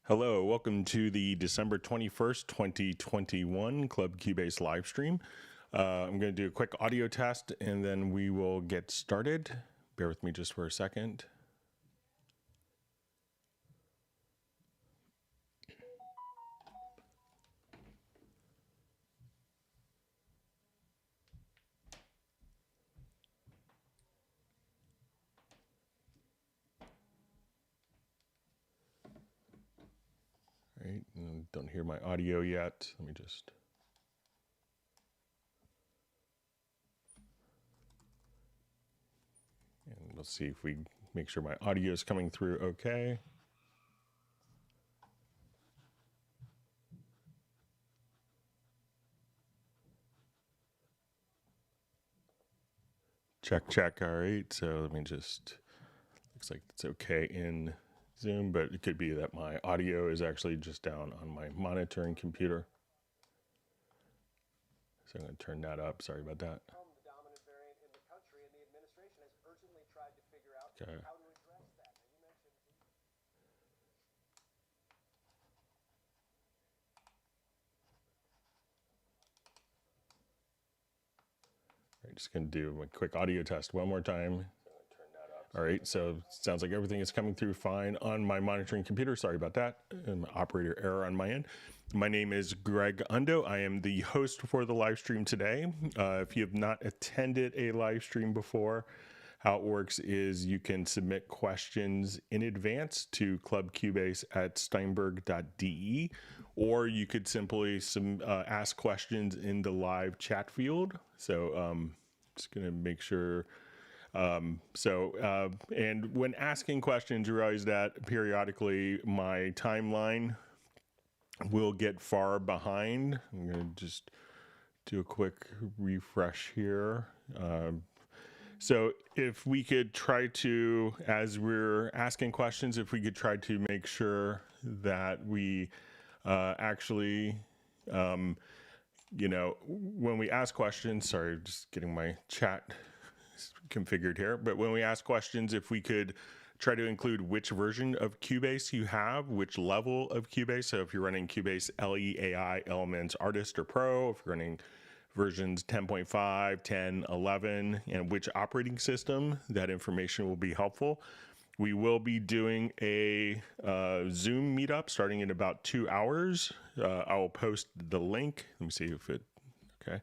Hello, welcome to the December 21st, 2021 Club Cubase live stream. I'm going to do a quick audio test and then we will get started. Bear with me just for a second. All right, don't hear my audio yet. Let me just... And let's see if we make sure my audio is coming through okay. Check, check. All right, so let me just... Looks like it's okay in Zoom, but it could be that my audio is actually just down on my monitoring computer. So I'm going to turn that up. Sorry about that. The dominant variant in the country, and the administration has urgently tried to figure out Okay. how to address that. Now, you mentioned... All right, just going to do a quick audio test one more time. All right, so sounds like everything is coming through fine on my monitoring computer. Sorry about that. Operator error on my end. My name is Greg Undo. I am the host for the live stream today. If you have not attended a live stream before, how it works is you can submit questions in advance to clubcubase@steinberg.de, or you could simply ask questions in the live chat field. So just going to make sure... and when asking questions, realize that periodically my timeline will get far behind. I'm going to just do a quick refresh here. So if we could try to, as we're asking questions, if we could try to make sure that we actually, when we ask questions, sorry, just getting my chat configured here, but when we ask questions, if we could try to include which version of Cubase you have, which level of Cubase. So if you're running Cubase LE, AI, Elements, Artist, or Pro, if you're running versions 10.5, 10, 11, and which operating system, that information will be helpful. We will be doing a Zoom meetup starting in about 2 hours. I will post the link. Let me see if it, okay.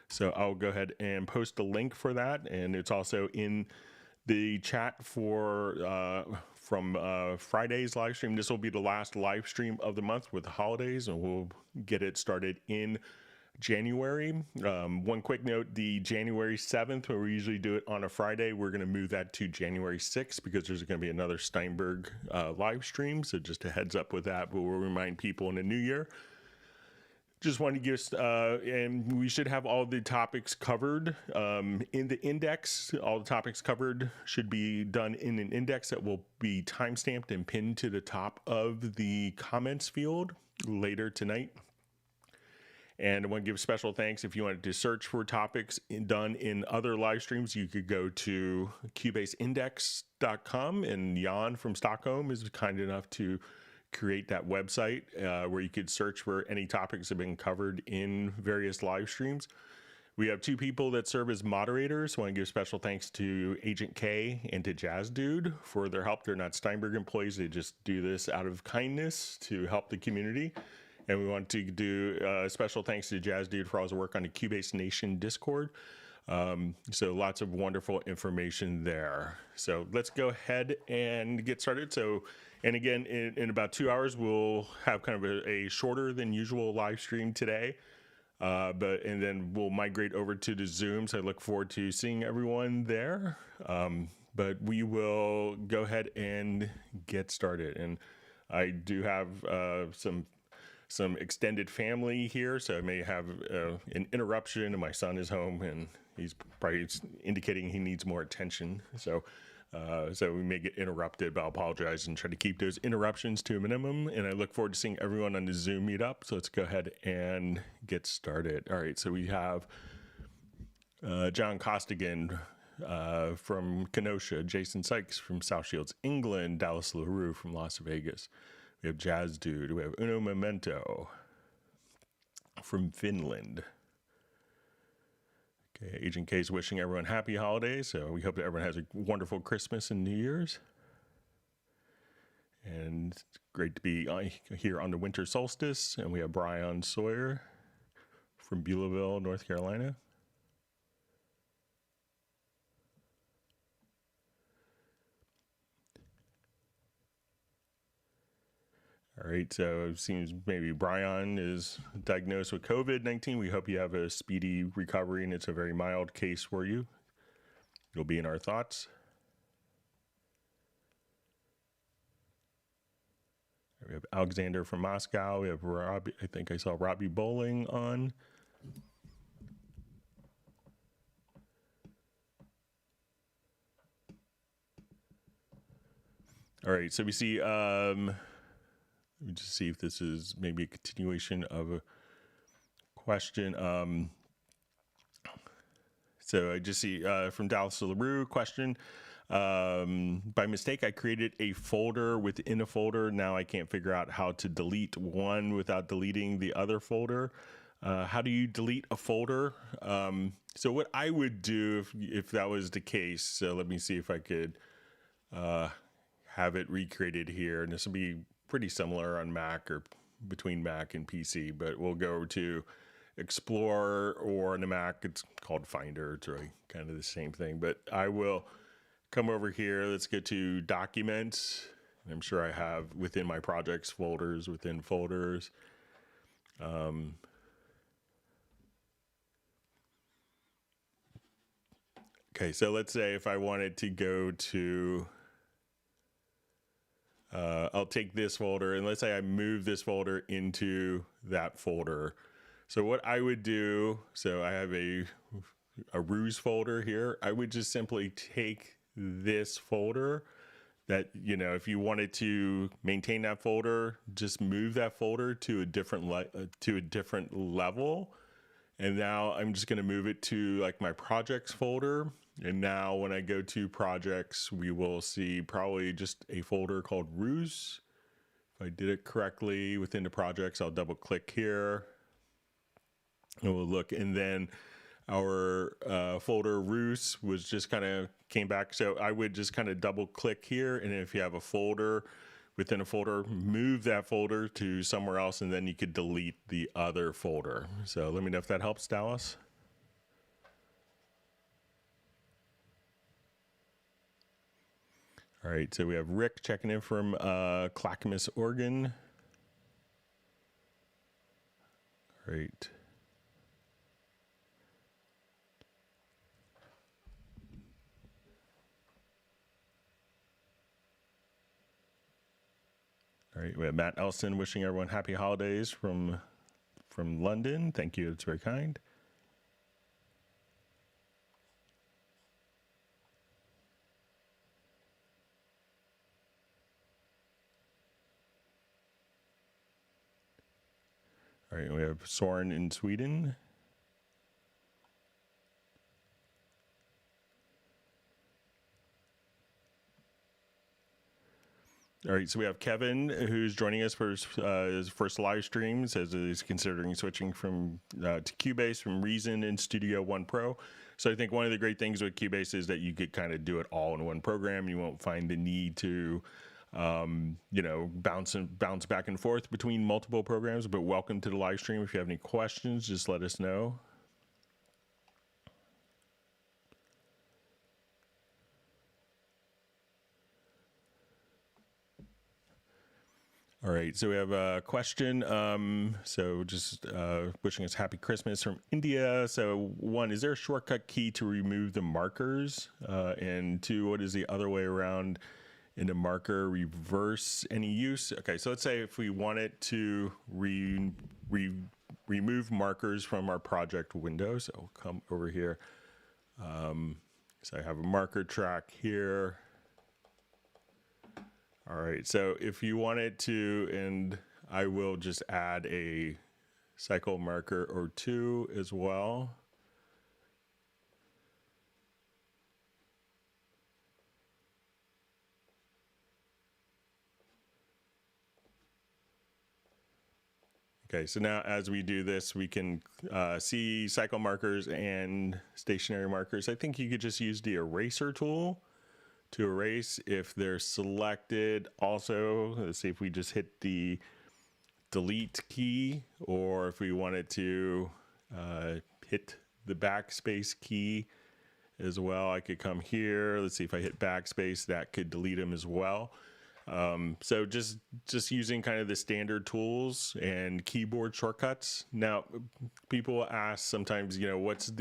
So I'll go ahead and post a link for that, and it's also in the chat for from Friday's live stream. This will be the last live stream of the month with the holidays, and we'll get it started in January. One quick note, the January 7th, where we usually do it on a Friday, we're going to move that to January 6th because there's going to be another Steinberg live stream. So just a heads up with that, but we'll remind people in the new year. Just wanted to give, and we should have all the topics covered in the index. All the topics covered should be done in an index that will be timestamped and pinned to the top of the comments field later tonight. And I want to give special thanks. If you wanted to search for topics done in other live streams, you could go to cubaseindex.com, and Jan from Stockholm is kind enough to create that website where you could search for any topics that have been covered in various live streams. We have two people that serve as moderators. I want to give special thanks to Agent K and to Jazz Dude for their help. They're not Steinberg employees. They just do this out of kindness to help the community. And we want to do special thanks to Jazz Dude for all his work on the Cubase Nation Discord. So lots of wonderful information there. So let's go ahead and get started. So, and again, in about 2 hours, we'll have kind of a shorter than usual live stream today. And then we'll migrate over to the Zoom. So I look forward to seeing everyone there. But we will go ahead and get started. And I do have some extended family here, so I may have an interruption, and my son is home and he's probably indicating he needs more attention. So we may get interrupted, but I'll apologize and try to keep those interruptions to a minimum. And I look forward to seeing everyone on the Zoom meetup. So let's go ahead and get started. All right, so we have John Costigan from Kenosha, Jason Sykes from South Shields, England, Dallas LaRue from Las Vegas. We have Jazz Dude. We have Uno Memento from Finland. Okay, Agent K is wishing everyone happy holidays. So we hope that everyone has a wonderful Christmas and New Year's. And it's great to be here on the winter solstice. And we have Brian Sawyer from Beulahville, North Carolina. All right, so it seems maybe Brian is diagnosed with COVID-19. We hope you have a speedy recovery and it's a very mild case for you. You'll be in our thoughts. We have Alexander from Moscow. We have Robbie, I think I saw Robbie Bowling on. All right, so we see, let me just see if this is maybe a continuation of a question. So I just see from Dallas LaRue question. By mistake, I created a folder within a folder. Now I can't figure out how to delete one without deleting the other folder. How do you delete a folder? So what I would do if that was the case, so let me see if I could have it recreated here. And this will be pretty similar on Mac or between Mac and PC, but we'll go to Explorer, or on the Mac, it's called Finder. It's really kind of the same thing, but I will come over here. Let's get to Documents. I'm sure I have within my projects folders within folders. Okay, so let's say if I wanted to go to, I'll take this folder, and let's say I move this folder into that folder. So what I would do, so I have a ruse folder here. I would just simply take this folder that, you know, if you wanted to maintain that folder, just move that folder to a different level. And now I'm just going to move it to like my projects folder. And now when I go to projects, we will see probably just a folder called Ruse. If I did it correctly within the projects, I'll double click here and we'll look. And then our folder Ruse was just kind of came back. So I would just kind of double click here. And if you have a folder within a folder, move that folder to somewhere else, and then you could delete the other folder. So let me know if that helps, Dallas. All right, so we have Rick checking in from Clackamas, Oregon. All right. All right, we have Matt Elson wishing everyone happy holidays from London. Thank you, it's very kind. All right, we have Soren in Sweden. All right, so we have Kevin, who's joining us for his first live stream, says he's considering switching from to Cubase from Reason in Studio One Pro. So I think one of the great things with Cubase is that you could kind of do it all in one program. You won't find the need to, you know, bounce back and forth between multiple programs. But welcome to the live stream. If you have any questions, just let us know. All right, so we have a question. So just wishing us happy Christmas from India. So one, is there a shortcut key to remove the markers? And two, what is the other way around in the marker reverse any use? Okay, so let's say if we wanted to remove markers from our project window. So we'll come over here. So I have a marker track here. All right, so if you wanted to, and I will just add a cycle marker or two as well. Okay, so now as we do this, we can see cycle markers and stationary markers. I think you could just use the eraser tool to erase if they're selected. Also, let's see if we just hit the delete key, or if we wanted to hit the backspace key as well. I could come here. Let's see if I hit backspace, that could delete them as well. So just using kind of the standard tools and keyboard shortcuts. Now, people ask sometimes, what's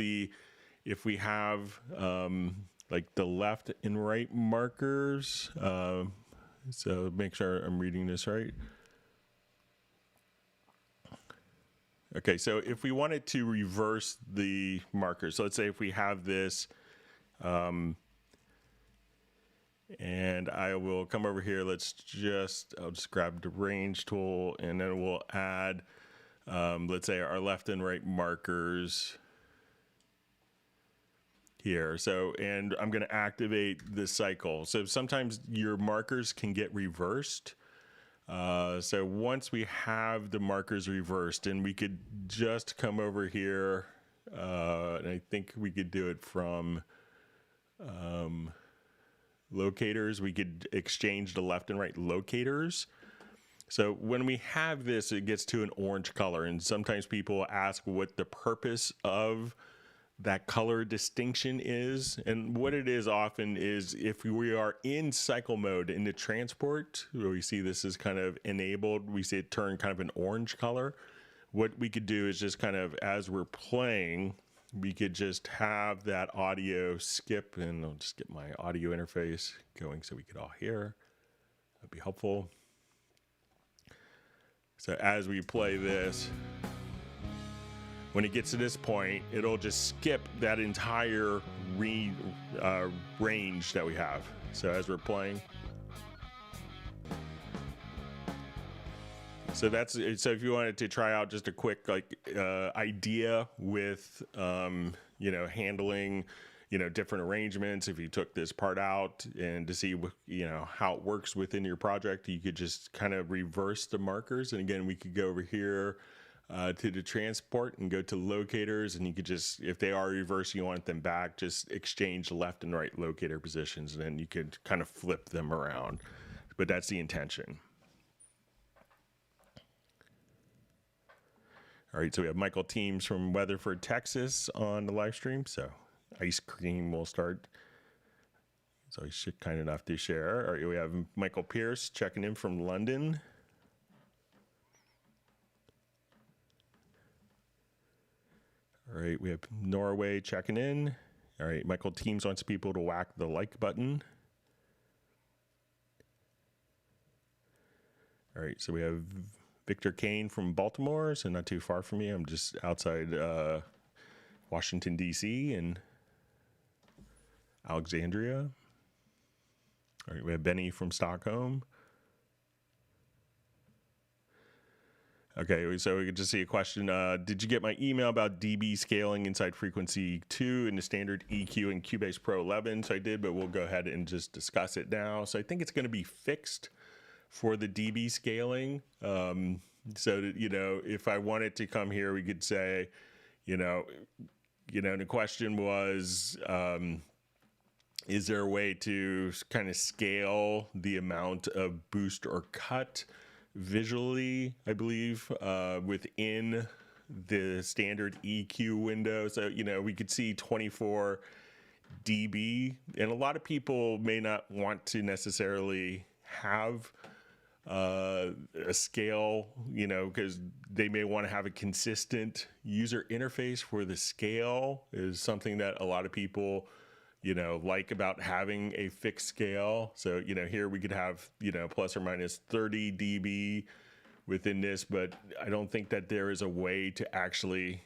if we have like the left and right markers. So make sure I'm reading this right. Okay, so if we wanted to reverse the markers, so let's say if we have this, and I will come over here, I'll just grab the range tool, and then we'll add, let's say our left and right markers here. So, and I'm gonna activate the cycle. So sometimes your markers can get reversed. So once we have the markers reversed, and we could just come over here, and I think we could do it from locators. We could exchange the left and right locators. So when we have this, it gets to an orange color, and sometimes people ask what the purpose of that color distinction is. And what it is often is if we are in cycle mode in the transport, where we see this is kind of enabled, we see it turn kind of an orange color. What we could do is just kind of, as we're playing, we could just have that audio skip, and I'll just get my audio interface going so we could all hear. That'd be helpful. So as we play this, when it gets to this point, it'll just skip that entire range that we have. So as we're playing. So if you wanted to try out just a quick idea with handling different arrangements, if you took this part out and to see how it works within your project, you could just kind of reverse the markers. And again, we could go over here to the transport and go to locators, and you could just, if they are reversed, you want them back, just exchange left and right locator positions, and then you could kind of flip them around. But that's the intention. All right, so we have Michael Teams from Weatherford, Texas on the live stream. So ice cream will start. So he's kind enough to share. All right, we have Michael Pierce checking in from London. All right, we have Norway checking in. All right, Michael Teams wants people to whack the like button. All right, so we have Victor Kane from Baltimore, so not too far from me. I'm just outside Washington, D.C. and Alexandria. All right, we have Benny from Stockholm. Okay, so we could just see a question. Did you get my email about dB scaling inside frequency 2 in the standard EQ in Cubase Pro 11? So I did, but we'll go ahead and just discuss it now. So I think it's going to be fixed for the dB scaling. So that, if I wanted to come here, we could say, the question was, is there a way to kind of scale the amount of boost or cut visually, I believe, within the standard EQ window? So, we could see 24 dB, and a lot of people may not want to necessarily have a scale, because they may want to have a consistent user interface for the scale. Is something that a lot of people like about having a fixed scale. So, here we could have, plus or minus 30 dB within this, but I don't think that there is a way to actually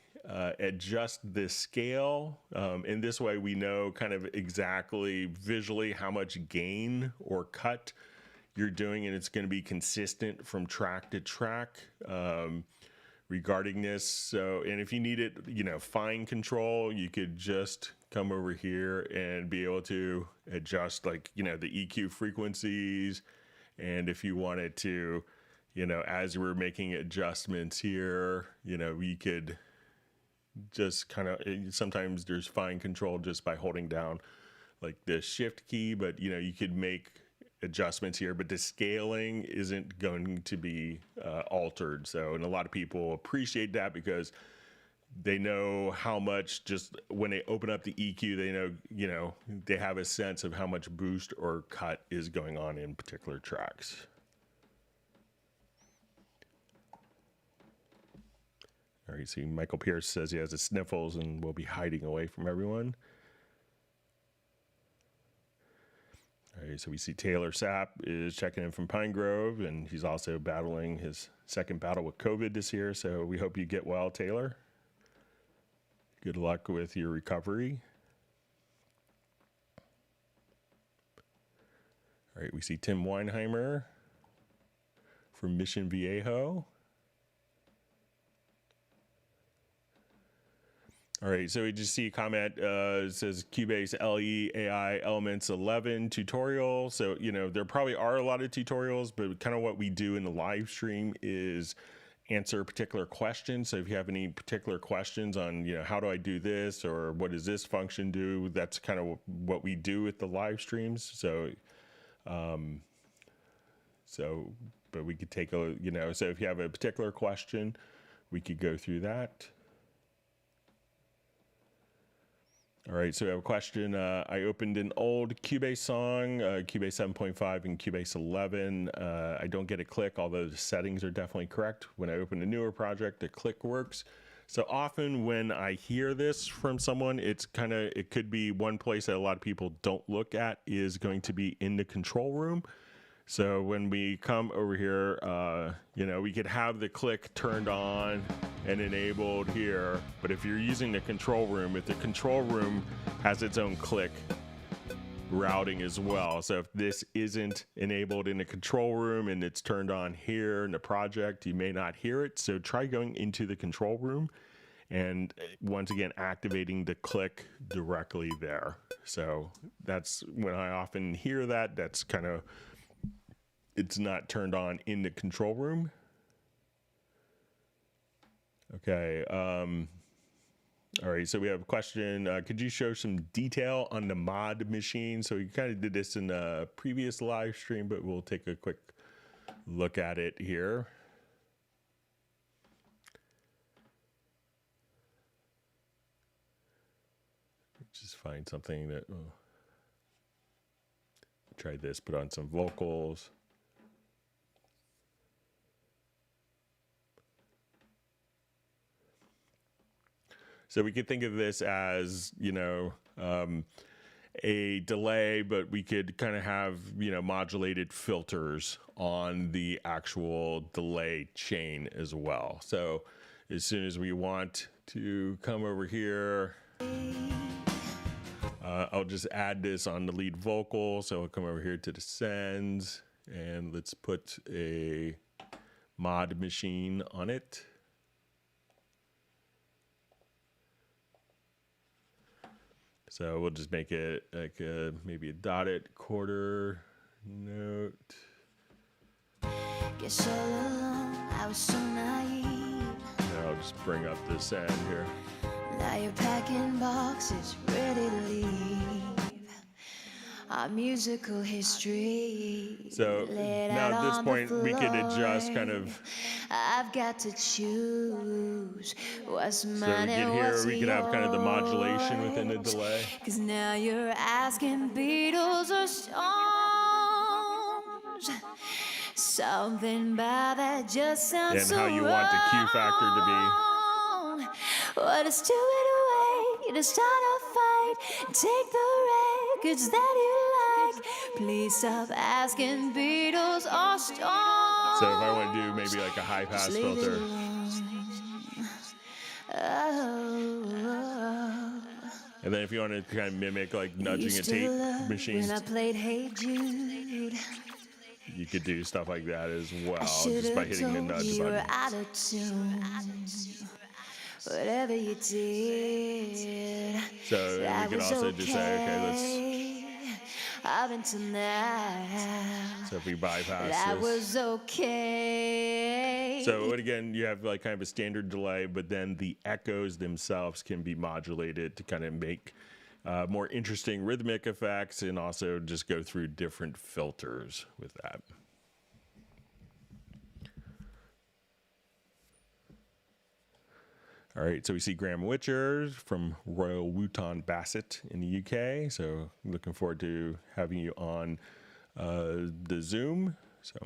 adjust this scale. In this way, we know kind of exactly visually how much gain or cut you're doing, and it's going to be consistent from track to track regarding this. So, and if you need it, fine control, you could just come over here and be able to adjust the EQ frequencies. And if you wanted to, you know, as we're making adjustments here, you know, we could just kind of, sometimes there's fine control just by holding down like the shift key, but you know, you could make adjustments here, but the scaling isn't going to be altered. So, and a lot of people appreciate that because they know how much, just when they open up the EQ, they know, you know, they have a sense of how much boost or cut is going on in particular tracks. All right, see, Michael Pierce says he has the sniffles and will be hiding away from everyone. All right, so we see Taylor Sapp is checking in from Pine Grove, and he's also battling his second battle with COVID this year. So we hope you get well, Taylor. Good luck with your recovery. All right, we see Tim Weinheimer from Mission Viejo. All right, so we just see a comment, it says Cubase LE AI Elements 11 tutorial. So, you know, there probably are a lot of tutorials, but kind of what we do in the live stream is answer particular questions. So if you have any particular questions on, you know, how do I do this, or what does this function do? That's kind of what we do with the live streams. So, but we could take a, you know, so if you have a particular question, we could go through that. All right, so we have a question. I opened an old Cubase song, Cubase 7.5 and Cubase 11. I don't get a click, although the settings are definitely correct. When I open a newer project, the click works. So often when I hear this from someone, it's kind of, it could be one place that a lot of people don't look at is going to be in the control room. So when we come over here, you know, we could have the click turned on and enabled here. But if you're using the control room, if the control room has its own click routing as well. So if this isn't enabled in the control room and it's turned on here in the project, you may not hear it. So try going into the control room and once again, activating the click directly there. So that's when I often hear that, that's kind of, it's not turned on in the control room. Okay. All right. So we have a question. Could you show some detail on the mod machine? So we kind of did this in a previous live stream, but we'll take a quick look at it here. Just find something that, try this, put on some vocals. So we could think of this as, you know, a delay, but we could kind of have, you know, modulated filters on the actual delay chain as well. So as soon as we want to come over here, I'll just add this on the lead vocal. So I'll come over here to the sends and let's put a mod machine on it. So we'll just make it like maybe a dotted quarter note. Guess all along I was so naive. And I'll just bring up the send here. Now you're packing boxes, ready to leave our musical history. So now at this point we could adjust kind of. I've got to choose what's mine. So we get here, we could have kind of the modulation within the delay. Cause now you're asking Beatles or Stones. Something about that just sounds And so how you want the Q factor to be. What a stupid way to start a fight. Take the records that you like. Please stop asking Beatles or Stones. So if I want to do maybe like a high pass filter. And then if you want to kind of mimic like nudging a tape machine, when I played Hey Jude, you could do stuff like that as well, just by hitting the nudge you were button. out of tune. Whatever you did, So we could also just say, okay, let's. up until now. So if we bypass That this. was okay. So again, you have like kind of a standard delay, but then the echoes themselves can be modulated to kind of make more interesting rhythmic effects, and also just go through different filters with that. All right, so we see Graham Witcher from Royal Wootton Bassett in the UK. So looking forward to having you on the Zoom. So.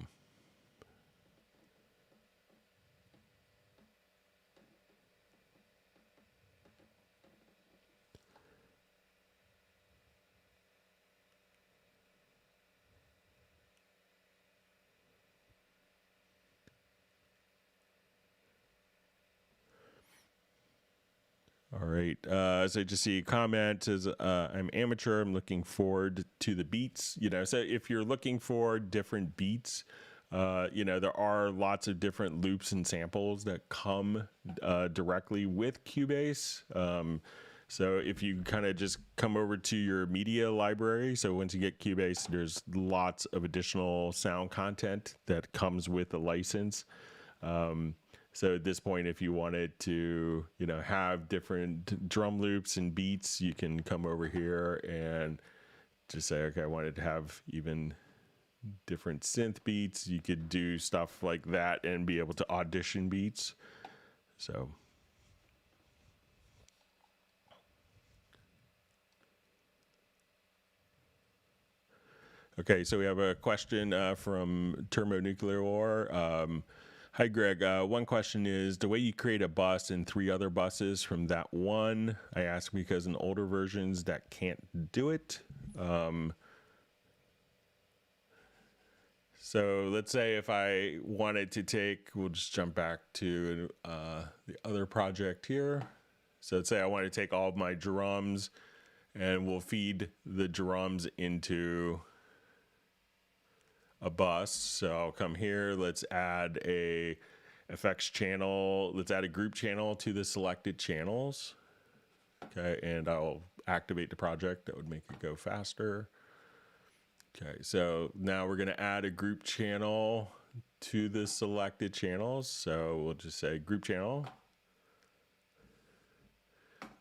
All right. So just see a comment says, I'm amateur. I'm looking forward to the beats. You know, so if you're looking for different beats, you know, there are lots of different loops and samples that come directly with Cubase. So if you kind of just come over to your media library, so once you get Cubase, there's lots of additional sound content that comes with the license. So at this point, if you wanted to, you know, have different drum loops and beats, you can come over here and just say, okay, I wanted to have even different synth beats. You could do stuff like that and be able to audition beats. So. Okay, so we have a question from Thermonuclear War. Hi, Greg. One question is, the way you create a bus and 3 other buses from that one, I ask because in older versions that can't do it. So let's say if I wanted to take, we'll just jump back to the other project here. So let's say I want to take all of my drums and we'll feed the drums into a bus. So I'll come here, let's add a effects channel, let's add a group channel to the selected channels. Okay, and I'll activate the project. That would make it go faster. Okay, so now we're gonna add a group channel to the selected channels. So we'll just say group channel.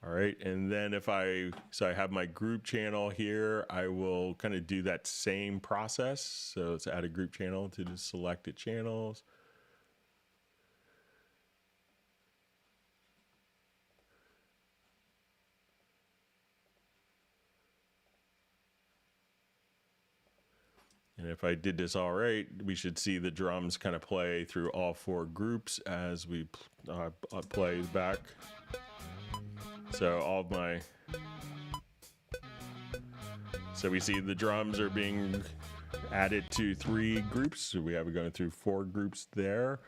All right, and then if I have my group channel here, I will kind of do that same process. So let's add a group channel to the selected channels. And if I did this all right, we should see the drums kind of play through all 4 groups as we play back. So all of my, so we see the drums are being added to 3 groups. So we have it going through 4 groups there.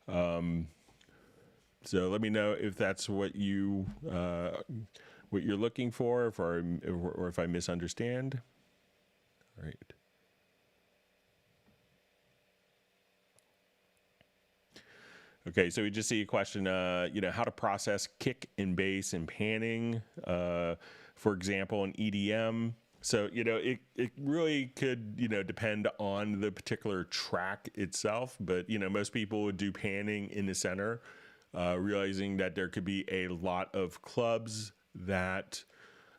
So let me know if that's what you're looking for, or if I misunderstand. All right. Okay, so we just see a question, you know, how to process kick and bass and panning, for example, in EDM. So, you know, it really could, you know, depend on the particular track itself, but, you know, most people would do panning in the center, realizing that there could be a lot of clubs that,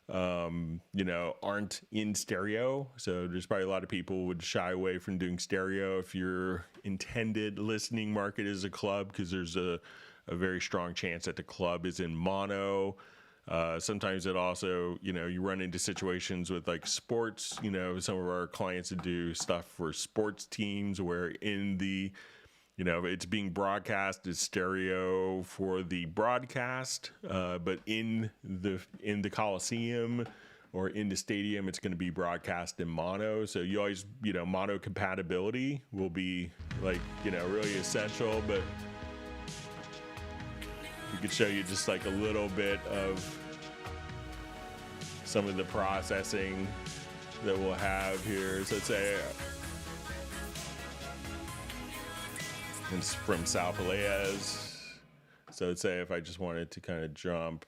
you know, aren't in stereo. So there's probably a lot of people would shy away from doing stereo if your intended listening market is a club, because there's a very strong chance that the club is in mono. Sometimes it also, you know, you run into situations with like sports, you know, some of our clients would do stuff for sports teams where in the, you know, it's being broadcast as stereo for the broadcast, but in the Coliseum or in the stadium, it's going to be broadcast in mono. So you always, you know, mono compatibility will be like, you know, really essential. But we could show you just like a little bit of some of the processing that we'll have here. So let's say it's from Sal Peleas. So let's say if I just wanted to kind of jump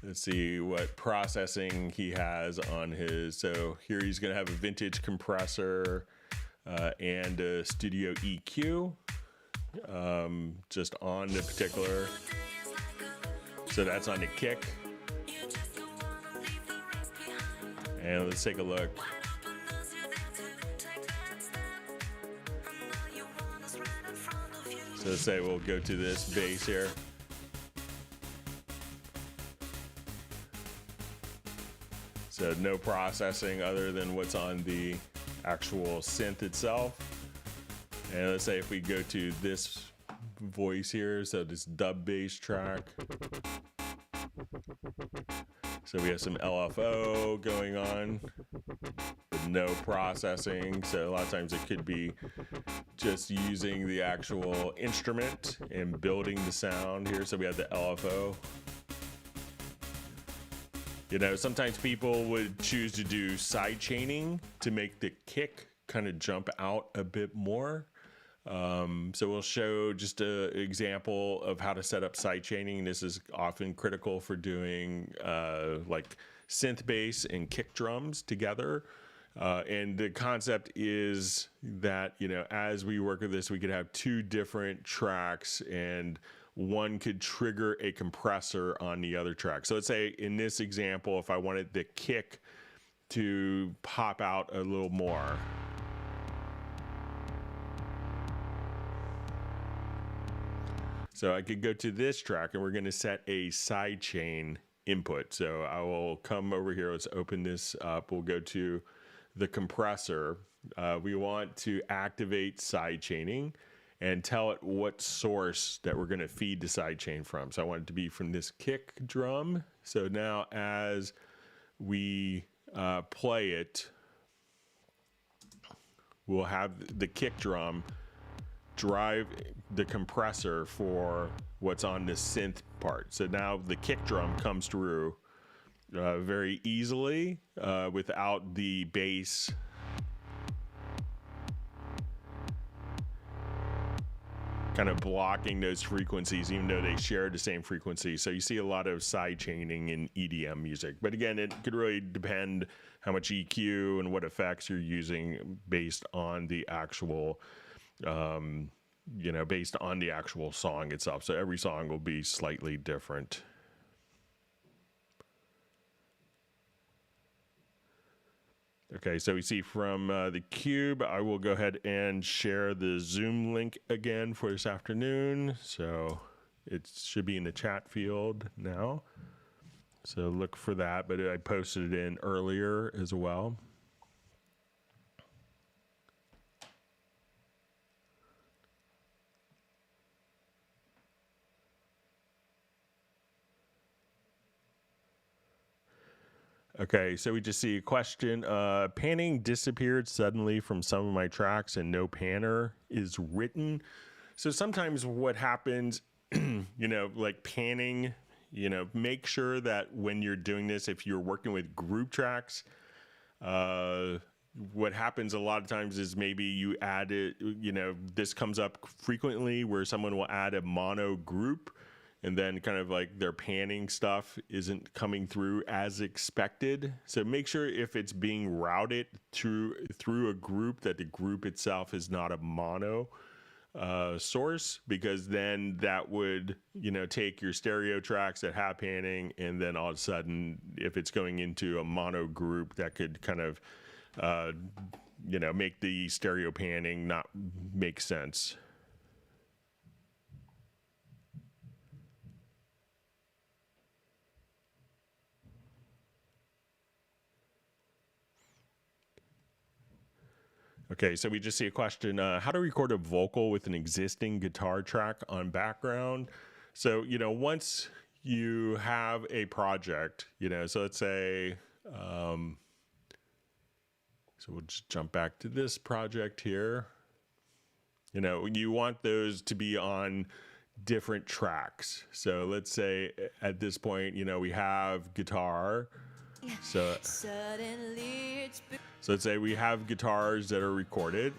Let's see what processing he has on his. So here he's going to have a vintage compressor and a studio EQ just on the particular. So that's on the kick. And let's take a look. So let's say we'll go to this bass here. So no processing other than what's on the actual synth itself. And let's say if we go to this voice here, so this dub bass track. So we have some LFO going on, but no processing. So a lot of times it could be just using the actual instrument and building the sound here. So we have the LFO. You know, sometimes people would choose to do side chaining to make the kick kind of jump out a bit more. So we'll show just an example of how to set up side chaining. This is often critical for doing like synth bass and kick drums together. And the concept is that, you know, as we work with this, we could have two different tracks and one could trigger a compressor on the other track. So let's say in this example, if I wanted the kick to pop out a little more. So I could go to this track and we're going to set a sidechain input. So I will come over here. Let's open this up. We'll go to the compressor. We want to activate sidechaining and tell it what source that we're going to feed the sidechain from. So I want it to be from this kick drum. So now as we play it, we'll have the kick drum drive the compressor for what's on this synth part. So now the kick drum comes through very easily without the bass kind of blocking those frequencies, even though they share the same frequency. So you see a lot of side chaining in EDM music. But again, it could really depend how much EQ and what effects you're using based on the actual you know, based on the actual song itself. So every song will be slightly different. Okay, so we see from the Cube, I will go ahead and share the Zoom link again for this afternoon. So it should be in the chat field now. So look for that, but I posted it in earlier as well. Okay, so we just see a question. Panning disappeared suddenly from some of my tracks and no panner is written. So sometimes what happens, you know, like panning, you know, make sure that when you're doing this, if you're working with group tracks, what happens a lot of times is maybe you add it, you know, this comes up frequently where someone will add a mono group and then kind of like their panning stuff isn't coming through as expected. So make sure if it's being routed through a group that the group itself is not a mono source, because then that would, you know, take your stereo tracks that have panning, and then all of a sudden, if it's going into a mono group, that could kind of, you know, make the stereo panning not make sense. Okay, so we just see a question, how to record a vocal with an existing guitar track on background. So, you know, once you have a project, you know, so let's say, so we'll just jump back to this project here. You know, you want those to be on different tracks. So let's say at this point, you know, we have guitar. So let's say we have guitars that are recorded.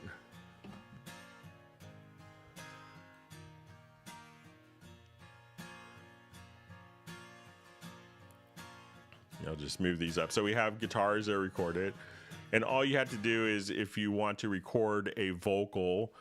I'll just move these up. So we have guitars that are recorded, and all you have to do is, if you want to record a vocal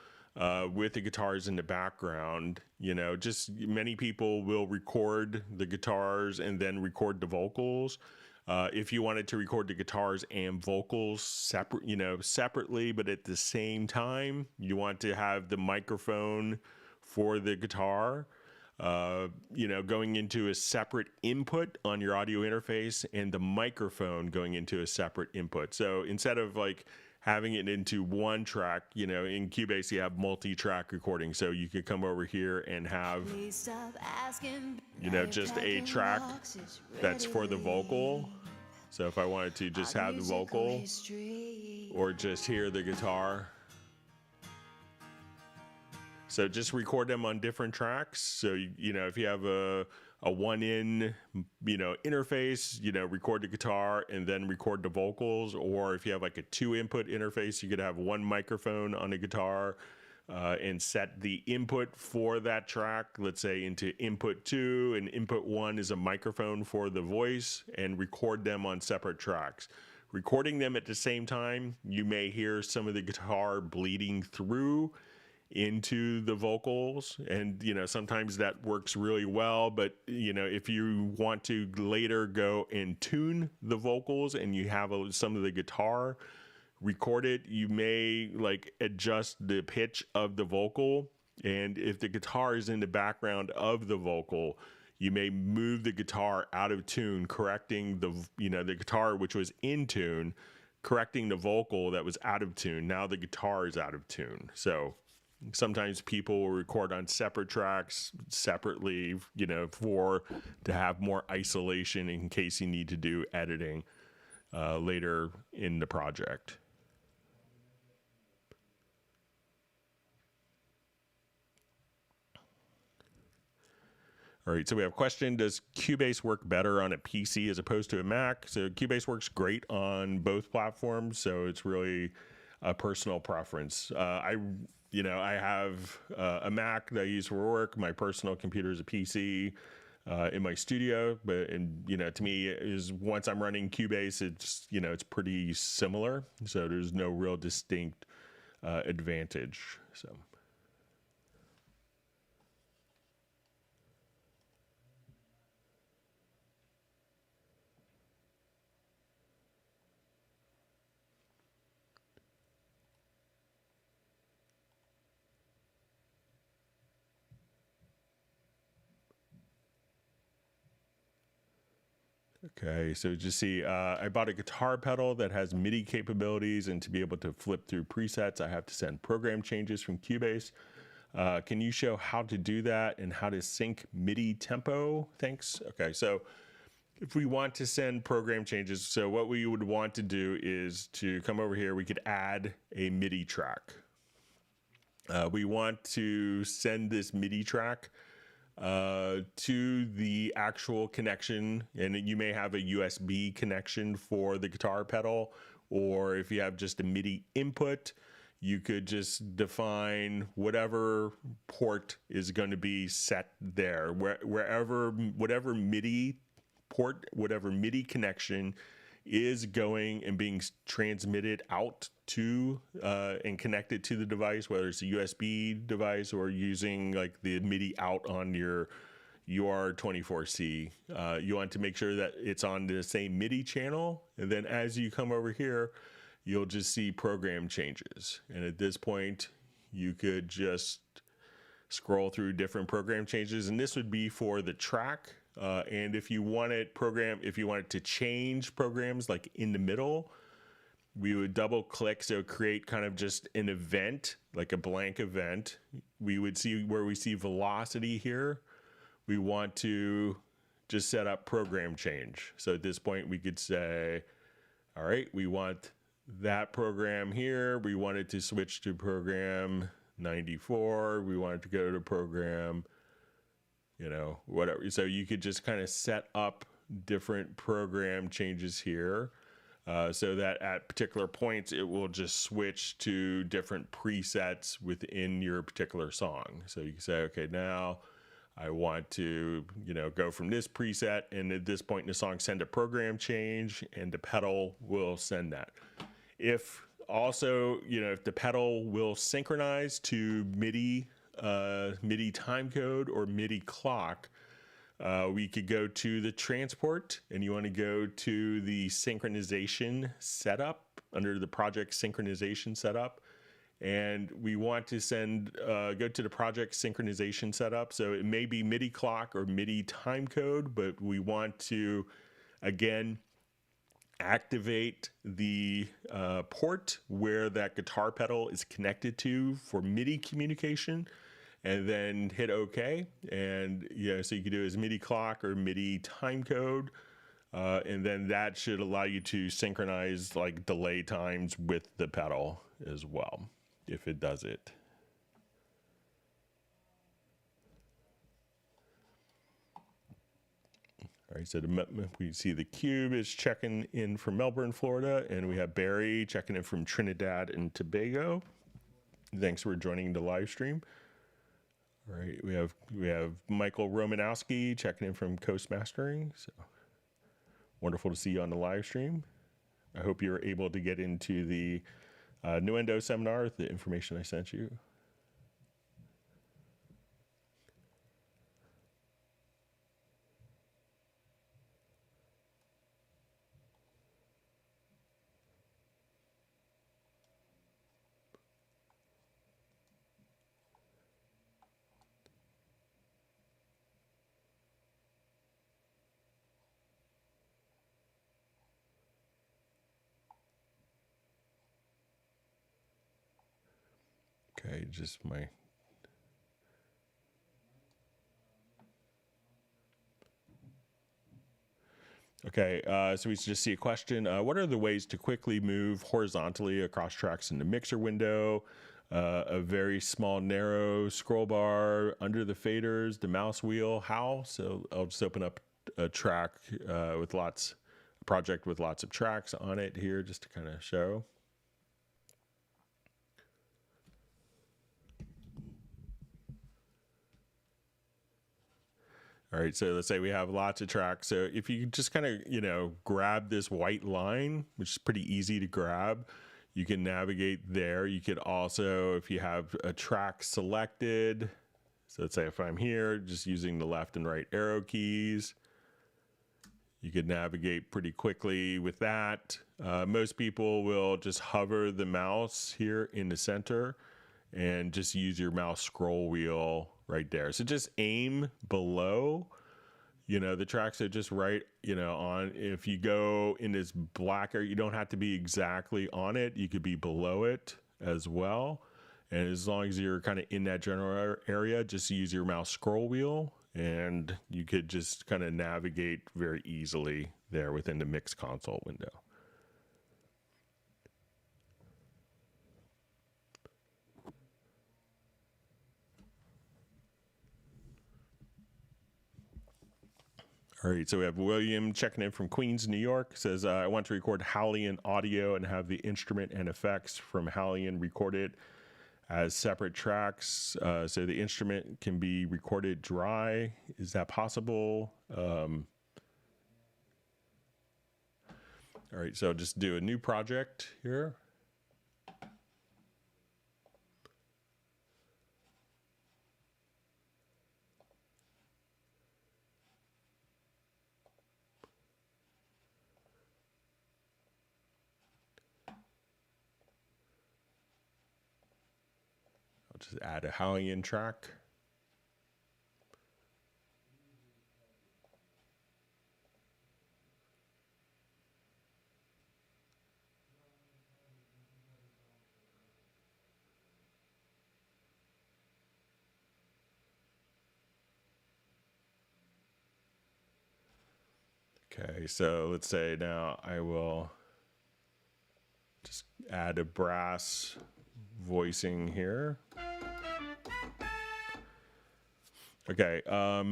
with the guitars in the background, you know, just many people will record the guitars and then record the vocals. If you wanted to record the guitars and vocals separately, but at the same time, you want to have the microphone for the guitar, going into a separate input on your audio interface, and the microphone going into a separate input. So instead of like having it into one track, in Cubase you have multi-track recording. So you could come over here and have, just a track that's for the vocal. So if I wanted to just have the vocal or just hear the guitar, so just record them on different tracks. So, if you have a one-in, interface, record the guitar and then record the vocals. Or if you have like a two-input interface, you could have one microphone on the guitar and set the input for that track, let's say into input 2, and input 1 is a microphone for the voice, and record them on separate tracks. Recording them at the same time, you may hear some of the guitar bleeding through into the vocals, and sometimes that works really well. But if you want to later go and tune the vocals and you have some of the guitar recorded, you may like adjust the pitch of the vocal, and if the guitar is in the background of the vocal, you may move the guitar out of tune, correcting the guitar which was in tune, correcting the vocal that was out of tune. Now the guitar is out of tune. So sometimes people will record on separate tracks separately, to have more isolation in case you need to do editing later in the project. All right, so we have a question: does Cubase work better on a PC as opposed to a Mac? So Cubase works great on both platforms, so it's really a personal preference. I have a Mac that I use for work. My personal computer is a PC in my studio, but to me, is once I'm running Cubase, it's pretty similar. So there's no real distinct advantage. So. Okay, so just see, I bought a guitar pedal that has MIDI capabilities, and to be able to flip through presets, I have to send program changes from Cubase. Can you show how to do that and how to sync MIDI tempo? Thanks. Okay, so if we want to send program changes, so what we would want to do is to come over here, we could add a MIDI track. We want to send this MIDI track to the actual connection, and you may have a USB connection for the guitar pedal, or if you have just a MIDI input, you could just define whatever port is going to be set there, whatever MIDI port, whatever MIDI connection is going and being transmitted out to and connected to the device, whether it's a USB device or using like the MIDI out on your UR24C. You want to make sure that it's on the same MIDI channel, and then as you come over here, you'll just see program changes. And at this point, you could just scroll through different program changes, and this would be for the track. And if you wanted to change programs like in the middle, we would double click, so create kind of just an event, like a blank event. We would see where we see velocity here. We want to just set up program change. So at this point we could say, all right, we want that program here. We want it to switch to program 94. We want it to go to program, whatever. So you could just kind of set up different program changes here, so that at particular points it will just switch to different presets within your particular song. So you can say, okay, now I want to, go from this preset, and at this point in the song, send a program change, and the pedal will send that. If also, if the pedal will synchronize to MIDI, MIDI timecode or MIDI clock, we could go to the transport, and you want to go to the synchronization setup under the project synchronization setup. And we want to go to the project synchronization setup. So it may be MIDI clock or MIDI timecode, but we want to, again, activate the port where that guitar pedal is connected to for MIDI communication, and then hit OK. And so you can do it as MIDI clock or MIDI timecode. And then that should allow you to synchronize like delay times with the pedal as well, if it does it. All right, so we see the Cube is checking in from Melbourne, Florida, and we have Barry checking in from Trinidad and Tobago. Thanks for joining the live stream. All right, we have Michael Romanowski checking in from Coast Mastering. So wonderful to see you on the live stream. I hope you're able to get into the Nuendo seminar, the information I sent you. Okay, just my... Okay, so we just see a question. What are the ways to quickly move horizontally across tracks in the mixer window? A very small, narrow scroll bar under the faders, the mouse wheel. How? So I'll just open up a track a project with lots of tracks on it here, just to kind of show. All right, so let's say we have lots of tracks. So if you just kind of, grab this white line, which is pretty easy to grab, you can navigate there. You could also, if you have a track selected, so let's say if I'm here, just using the left and right arrow keys, you could navigate pretty quickly with that. Most people will just hover the mouse here in the center and just use your mouse scroll wheel right there. So just aim below, the tracks are just right, on. If you go in this black area, you don't have to be exactly on it. You could be below it as well. And as long as you're kind of in that general area, just use your mouse scroll wheel, and you could just kind of navigate very easily there within the mix console window. All right, so we have William checking in from Queens, New York. Says, I want to record Hallian audio and have the instrument and effects from Hallian recorded as separate tracks. So the instrument can be recorded dry. Is that possible? All right, so just do a new project here. Just add a Hallian track. Okay, so let's say now I will just add a brass voicing here. Okay. All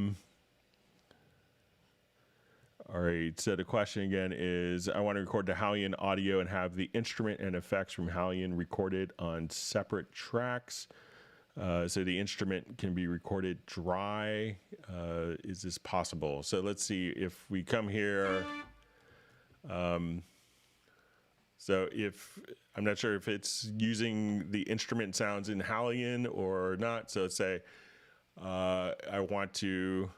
right. So the question again is, I want to record the Hallian audio and have the instrument and effects from Hallian recorded on separate tracks. So the instrument can be recorded dry. Is this possible? So let's see if we come here. So if I'm not sure if it's using the instrument sounds in Hallian or not. So let's say I want to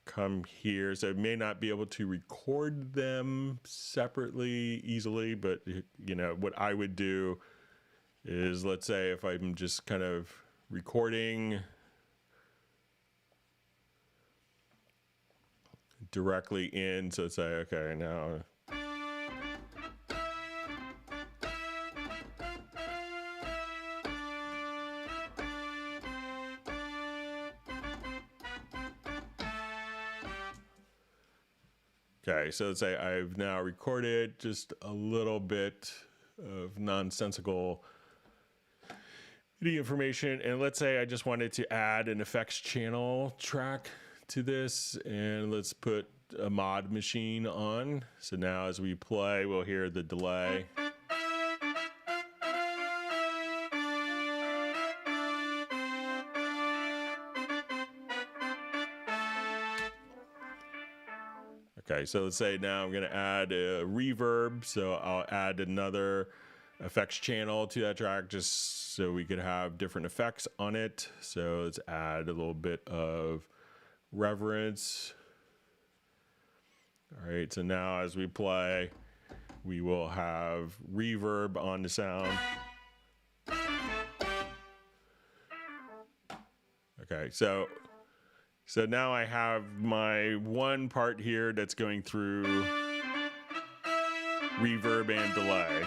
come here. So it may not be able to record them separately easily, but you know, what I would do is, let's say if I'm just kind of recording directly in, so say, okay, now okay, so let's say I've now recorded just a little bit of nonsensical MIDI information, and let's say I just wanted to add an effects channel track to this, and let's put a mod machine on. So now as we play, we'll hear the delay. Okay, so let's say now I'm going to add a reverb, so I'll add another effects channel to that track just so we could have different effects on it. So let's add a little bit of reverence. All right, so now as we play, we will have reverb on the sound. Okay, so now I have my one part here that's going through reverb and delay.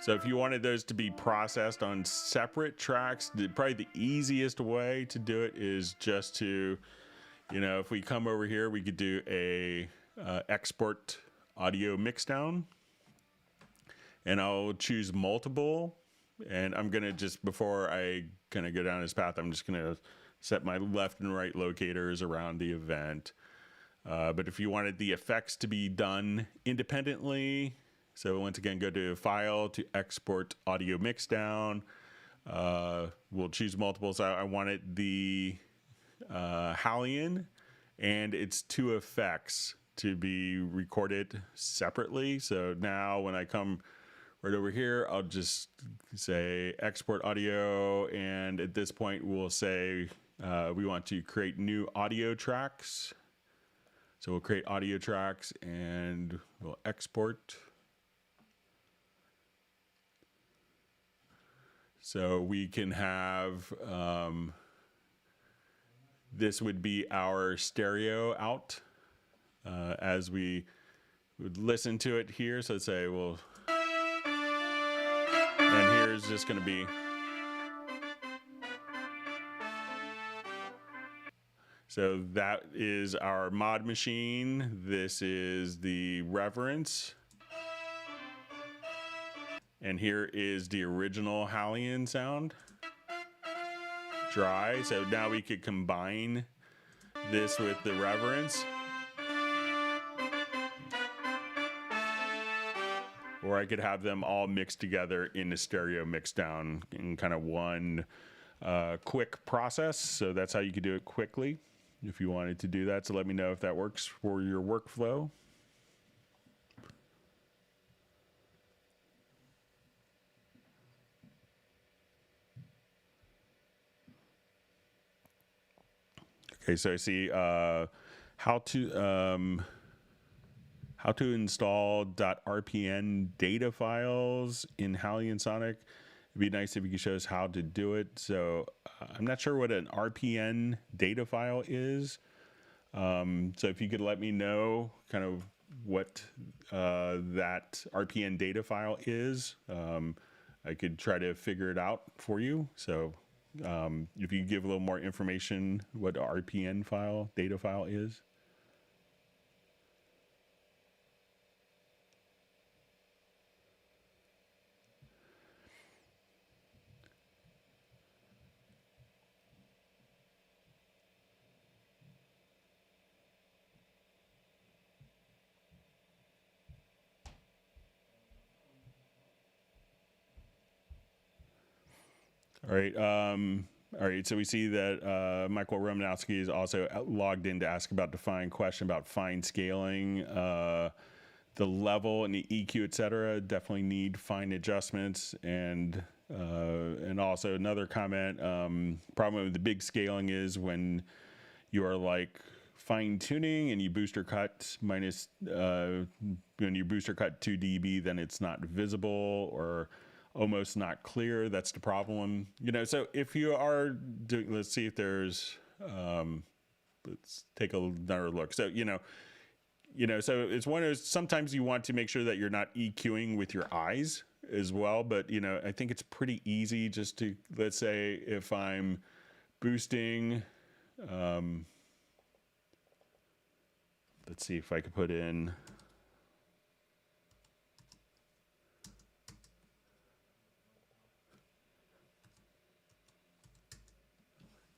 So if you wanted those to be processed on separate tracks, probably the easiest way to do it is just to, you know, if we come over here, we could do a export audio mixdown, and I'll choose multiple. And I'm gonna just, before I kind of go down this path, I'm just gonna set my left and right locators around the event. But if you wanted the effects to be done independently, so once again, go to File to Export Audio Mixdown. We'll choose multiple. So I wanted the Hallian and its two effects to be recorded separately. So now when I come right over here, I'll just say Export Audio, and at this point we'll say we want to create new audio tracks. So we'll create audio tracks and we'll export. So we can have, this would be our stereo out as we would listen to it here. So let's say, well, and here's just going to be, so that is our mod machine. This is the reverence. And here is the original Hallian sound, dry. So now we could combine this with the reverence. Or I could have them all mixed together in a stereo mixdown in kind of one quick process. So that's how you could do it quickly if you wanted to do that. So let me know if that works for your workflow. Okay, so I see how to install .rpn data files in Hallian Sonic. It'd be nice if you could show us how to do it. So I'm not sure what an RPN data file is. So if you could let me know kind of what that RPN data file is, I could try to figure it out for you. So if you give a little more information what RPN file, data file is. All right. All right. So we see that Michael Romanowski is also logged in to ask about the fine question about fine scaling. The level and the EQ, et cetera, definitely need fine adjustments. And also another comment, problem with the big scaling is when you are like fine tuning and you booster cut minus, when you booster cut 2 dB, then it's not visible or almost not clear. That's the problem. You know, so if you are doing, let's see if there's, let's take another look. So, so it's one of those, sometimes you want to make sure that you're not EQing with your eyes as well. But, I think it's pretty easy just to, let's say if I'm boosting, let's see if I could put in,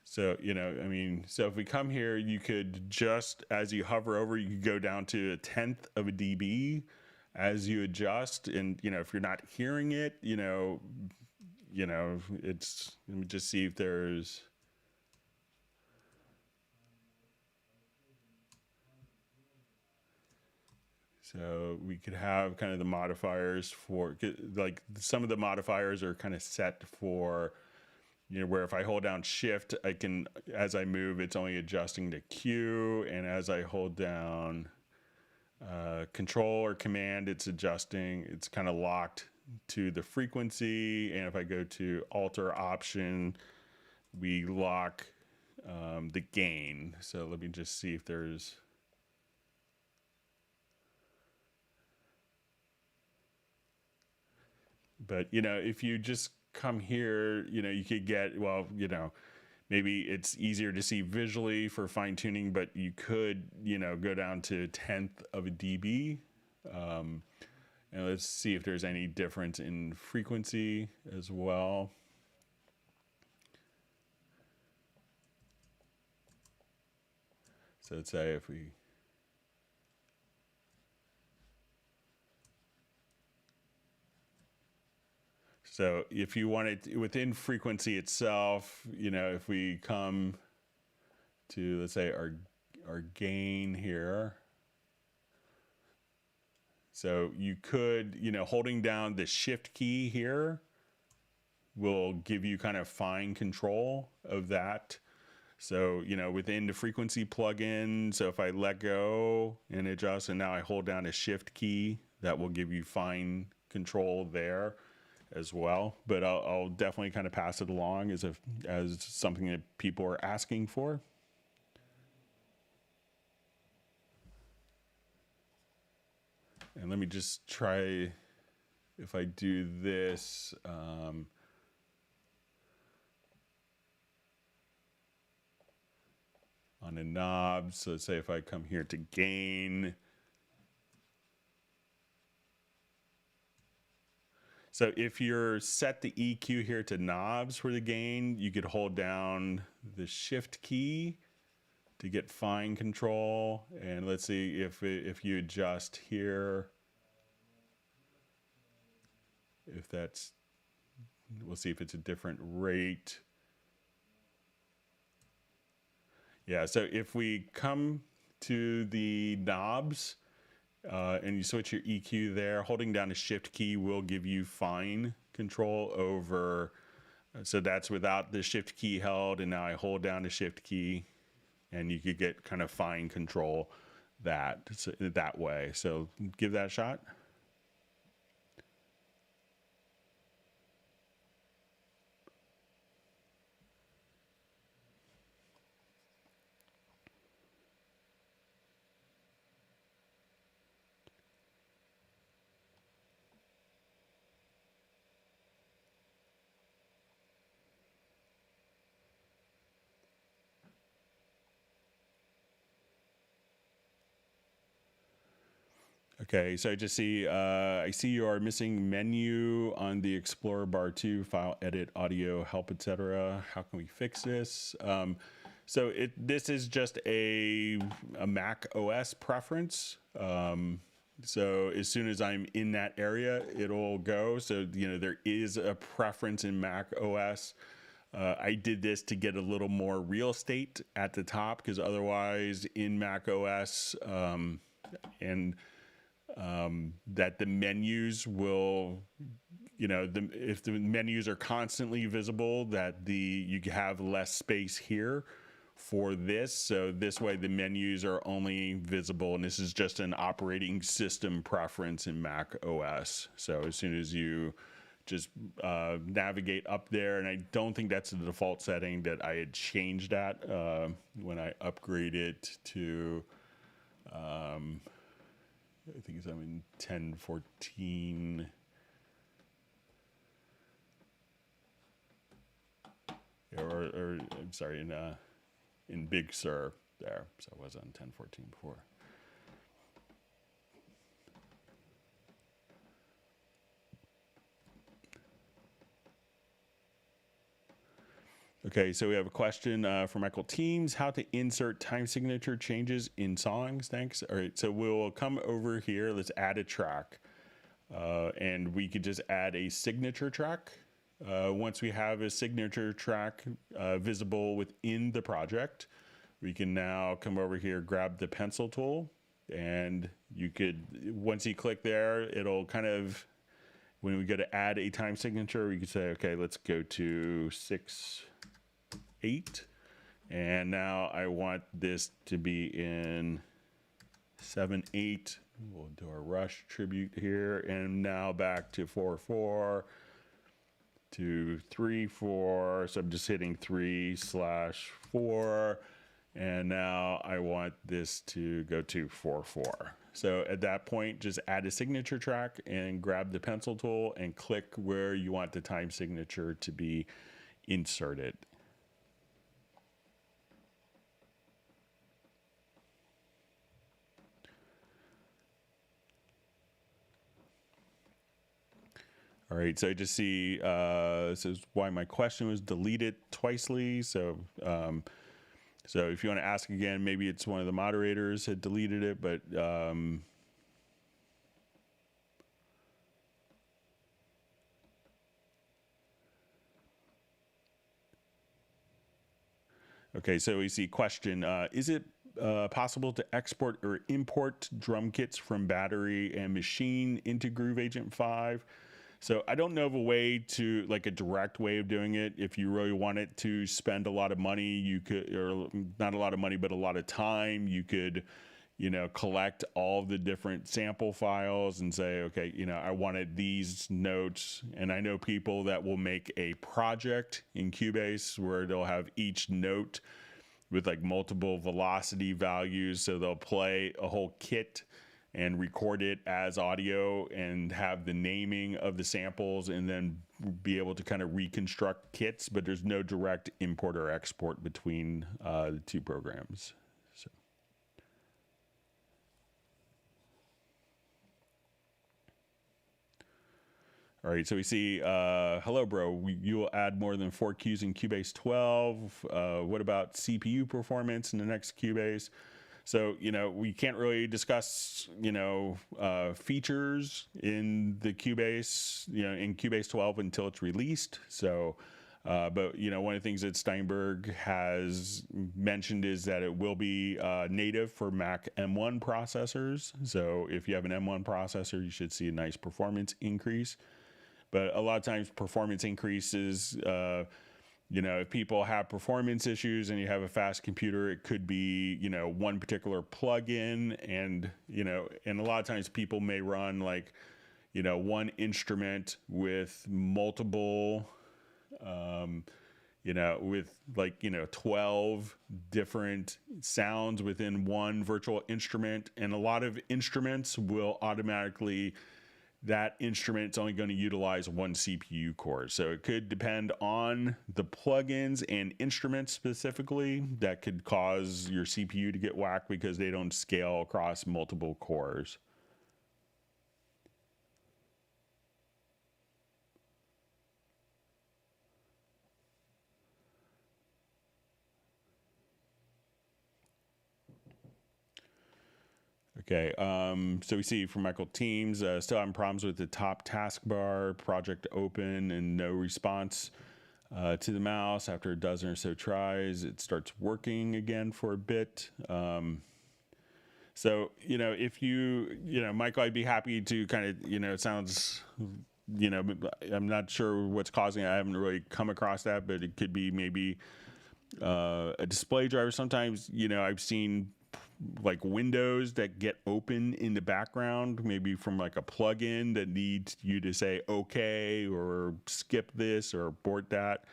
so, so if we come here, you could just, as you hover over, you could go down to 1/10 of a dB as you adjust. And, if you're not hearing it, it's, let me just see if there's, so we could have kind of the modifiers for, like some of the modifiers are kind of set for, where if I hold down shift, I can, as I move, it's only adjusting to Q. And as I hold down control or command, it's adjusting, it's kind of locked to the frequency. And if I go to alter option, we lock the gain. So let me just see if there's, but, if you just come here, you could get, well, maybe it's easier to see visually for fine tuning, but you could, go down to 1/10 of a dB. And let's see if there's any difference in frequency as well. So let's say if we, so if you want it within frequency itself, if we come to, let's say our gain here. So you could, holding down the shift key here will give you kind of fine control of that. So, within the frequency plugin, so if I let go and adjust, and now I hold down a shift key, that will give you fine control there as well. But I'll definitely kind of pass it along as something that people are asking for. And let me just try, if I do this, on a knob. So let's say if I come here to gain. So if you're set the EQ here to knobs for the gain, you could hold down the shift key to get fine control. And let's see if you adjust here, if that's, we'll see if it's a different rate. Yeah, so if we come to the knobs and you switch your EQ there, holding down the shift key will give you fine control over, so that's without the shift key held, and now I hold down the shift key and you could get kind of fine control that way. So give that a shot. Okay, so I see you are missing menu on the Explorer bar 2, file, edit, audio, help, etc. How can we fix this? This is just a Mac OS preference. So as soon as I'm in that area, it'll go. So, there is a preference in Mac OS. I did this to get a little more real estate at the top, because otherwise in Mac OS, that the menus will, if the menus are constantly visible, that you have less space here for this. So this way the menus are only visible, and this is just an operating system preference in Mac OS. So as soon as you just navigate up there, and I don't think that's the default setting, that I had changed that when I upgraded to I think I'm in 10.14. Or I'm sorry, in Big Sur there. So I was on 10.14 before. Okay, so we have a question from Michael Teams: how to insert time signature changes in songs. Thanks. All right, so we'll come over here. Let's add a track. And we could just add a signature track. Once we have a signature track visible within the project, we can now come over here, grab the pencil tool, and you could, once you click there, it'll kind of, when we go to add a time signature, we could say, okay, let's go to 6/8, and now I want this to be in 7/8. We'll do our rush tribute here, and now back to 4/4 to 3/4. So I'm just hitting 3/4, and now I want this to go to 4/4. So at that point, just add a signature track and grab the pencil tool and click where you want the time signature to be inserted. All right, so I just see this is why my question was deleted twicely. So so if you want to ask again, maybe it's one of the moderators had deleted it, but okay, so we see question, is it possible to export or import drum kits from Battery and Machine into Groove Agent 5? So I don't know of a way to, like a direct way of doing it. If you really wanted to spend a lot of money, you could, or not a lot of money, but a lot of time, you could, collect all the different sample files and say, okay, I wanted these notes. And I know people that will make a project in Cubase where they'll have each note with like multiple velocity values. So they'll play a whole kit and record it as audio and have the naming of the samples, and then be able to kind of reconstruct kits, but there's no direct import or export between the two programs. So. All right, so we see, hello, bro, you will add more than 4 cues in Cubase 12. What about CPU performance in the next Cubase? So, we can't really discuss, features in the Cubase, in Cubase 12 until it's released. So, but, one of the things that Steinberg has mentioned is that it will be native for Mac M1 processors. So if you have an M1 processor, you should see a nice performance increase. But a lot of times performance increases, if people have performance issues and you have a fast computer, it could be, one particular plugin, and, and a lot of times people may run like, one instrument with multiple, with like, 12 different sounds within one virtual instrument. And a lot of instruments will automatically, that instrument's only going to utilize one CPU core. So it could depend on the plugins and instruments specifically that could cause your CPU to get whacked because they don't scale across multiple cores. Okay, so we see from Michael Teams, still having problems with the top taskbar, project open, and no response to the mouse. After a dozen or so tries, it starts working again for a bit. So, if Michael, I'd be happy to kind of, it sounds, I'm not sure what's causing it. I haven't really come across that, but it could be maybe a display driver. Sometimes, I've seen like windows that get open in the background, maybe from like a plugin that needs you to say okay or skip this or abort that,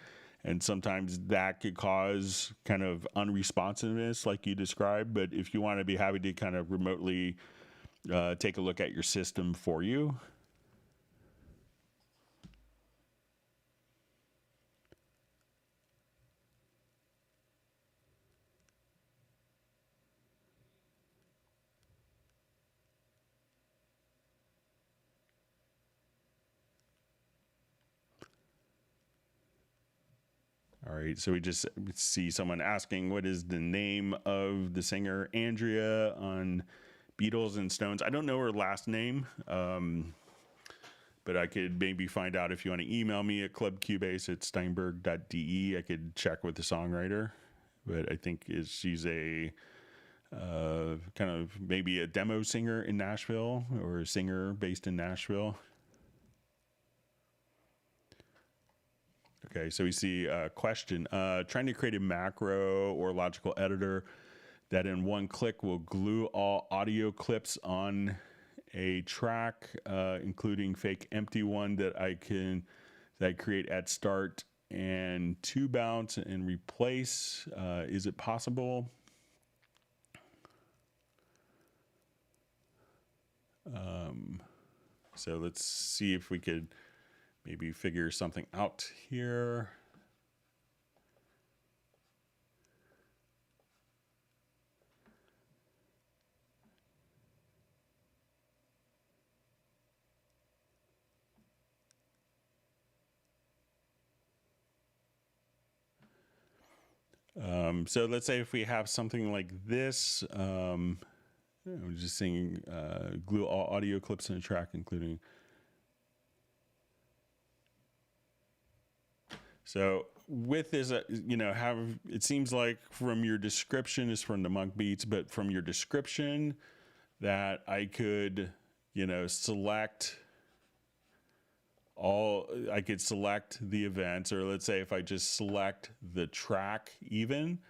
and sometimes that could cause kind of unresponsiveness like you described. But if you want to be happy to kind of remotely take a look at your system for you. All right, so we just see someone asking, what is the name of the singer Andrea on Beatles and Stones? I don't know her last name, but I could maybe find out if you want to email me at clubcubase@steinberg.de. I could check with the songwriter, but I think she's a kind of maybe a demo singer in Nashville or a singer based in Nashville. Okay, so we see a question. Trying to create a macro or logical editor that in one click will glue all audio clips on a track, including fake empty one that I create at start and to bounce and replace. Is it possible? So let's see if we could maybe figure something out here. So let's say if we have something like this, I'm just saying glue all audio clips in a track, including. So with this, it seems like from your description is from the Monk Beats, but from your description that I could, select I could select the events, or let's say if I just select the track even,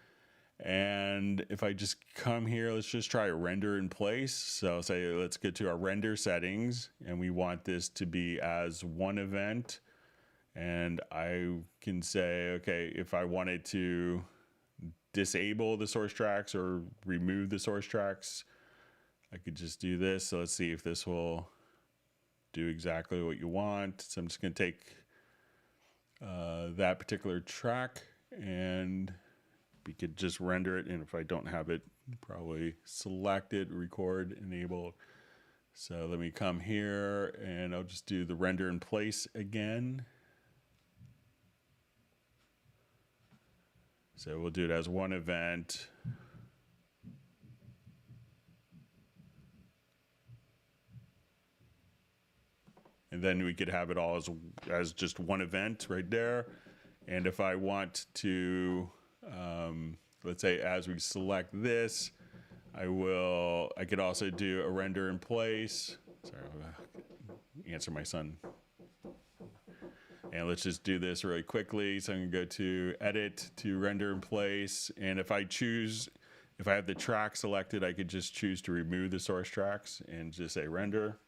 and if I just come here, let's just try a render in place. So say, let's get to our render settings, and we want this to be as one event. And I can say, okay, if I wanted to disable the source tracks or remove the source tracks, I could just do this. So let's see if this will do exactly what you want. So I'm just going to take that particular track, and we could just render it. And if I don't have it, probably select it, record, enable. So let me come here, and I'll just do the render in place again. So we'll do it as one event. And then we could have it all as just one event right there. And if I want to, let's say as we select this, I could also do a render in place. Sorry, I'll answer my son. And let's just do this really quickly. So I'm gonna go to edit, to render in place. And if I have the track selected, I could just choose to remove the source tracks and just say render.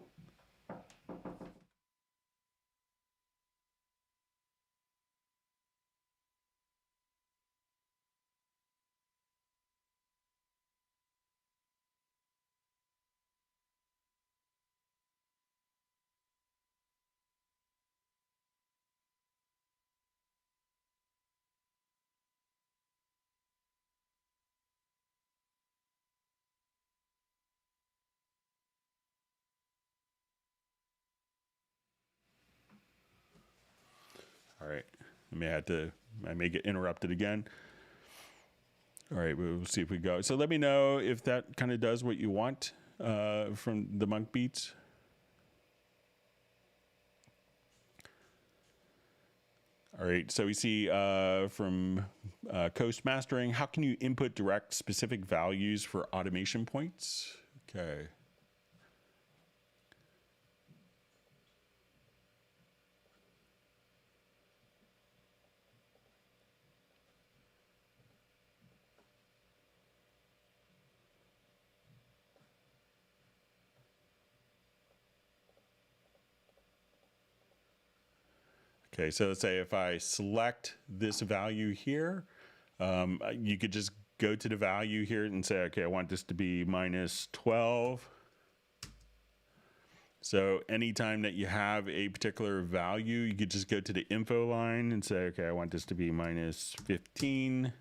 All right, I may get interrupted again. All right, we'll see if we go. So let me know if that kind of does what you want. from the Monk Beats? All right, so we see from Coast Mastering, how can you input direct specific values for automation points? Okay. Okay, so let's say if I select this value here, you could just go to the value here and say, okay, I want this to be minus 12. So anytime that you have a particular value, you could just go to the info line and say, okay, I want this to be minus 15.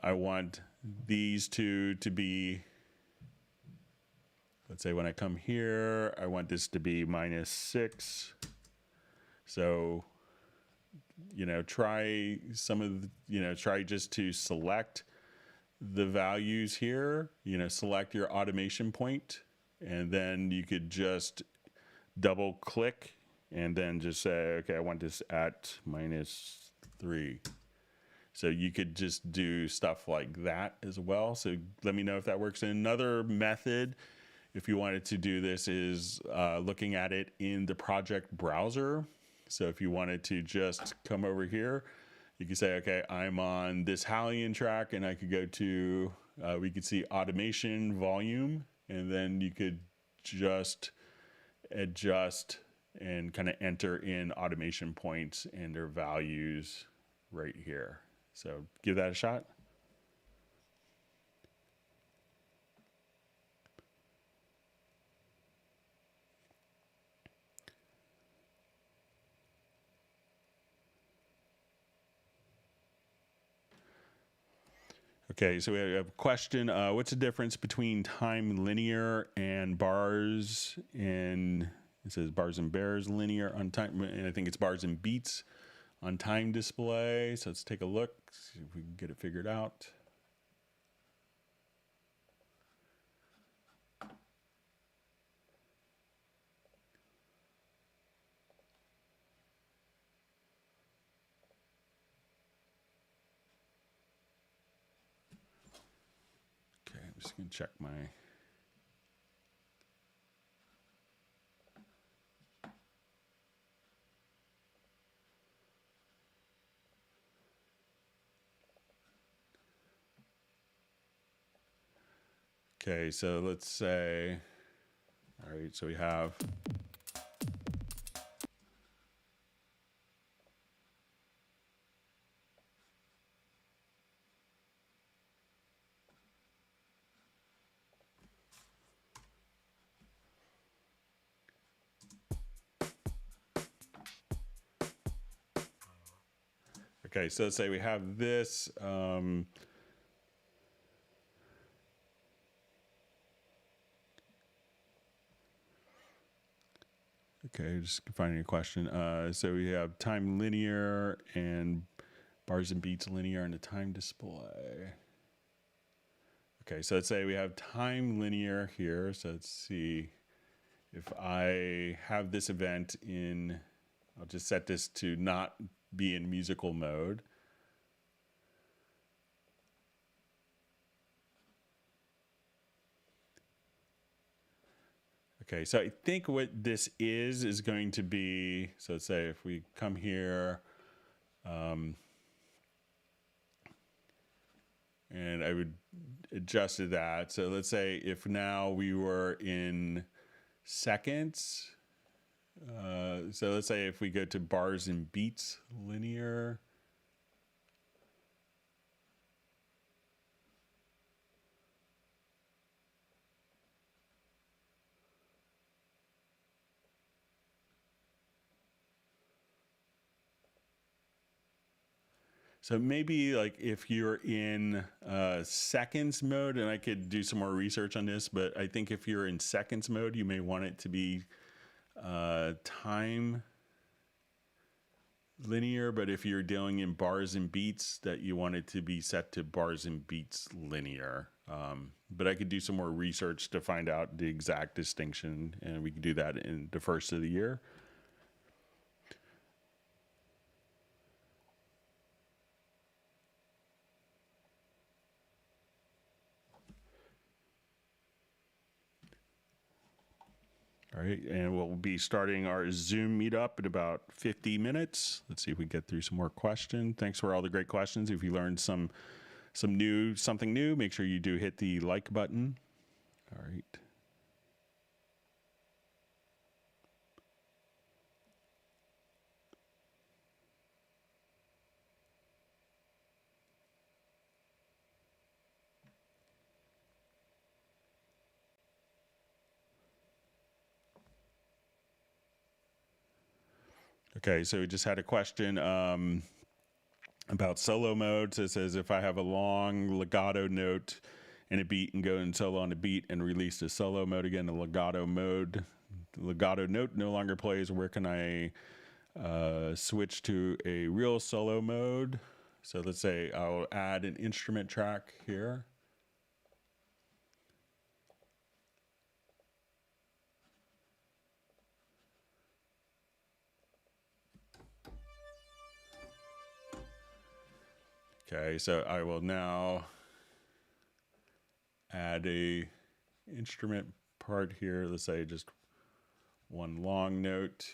I want these two to be, let's say when I come here, I want this to be minus 6. So, try some of the, try just to select the values here, select your automation point, and then you could just double click and then just say, okay, I want this at minus 3. So you could just do stuff like that as well. So let me know if that works. And another method, if you wanted to do this, is looking at it in the project browser. So if you wanted to just come over here, you could say, okay, I'm on this Hallian track, and I could go to, we could see automation volume, and then you could just adjust and kind of enter in automation points and their values right here. So give that a shot. Okay, so we have a question. What's the difference between time linear and bars? And it says bars and bears linear on time, and I think it's bars and beats on time display. So let's take a look, see if we can get it figured out. I'm just going to check my. Okay, so let's say, all right, so we have. Okay, so let's say we have this. Okay, just finding a question. So we have time linear and bars and beats linear on the time display. Okay, so let's say we have time linear here. So let's see if I have this event in, I'll just set this to not be in musical mode. Okay, so I think what this is going to be, so let's say if we come here, and I would adjust to that. So let's say if now we were in seconds, so let's say if we go to bars and beats linear, so maybe like if you're in seconds mode, and I could do some more research on this, but I think if you're in seconds mode, you may want it to be time linear, but if you're dealing in bars and beats, that you want it to be set to bars and beats linear. But I could do some more research to find out the exact distinction, and we can do that in the first of the year. All right, and we'll be starting our Zoom meetup in about 50 minutes. Let's see if we get through some more questions. Thanks for all the great questions. If you learned something new, make sure you do hit the like button. All right. Okay, so we just had a question about solo mode. So it says if I have a long legato note and a beat and go in solo on the beat and release the solo mode again, the legato note no longer plays. Where can I switch to a real solo mode? So let's say I'll add an instrument track here. Okay, so I will now add a instrument part here. Let's say just one long note.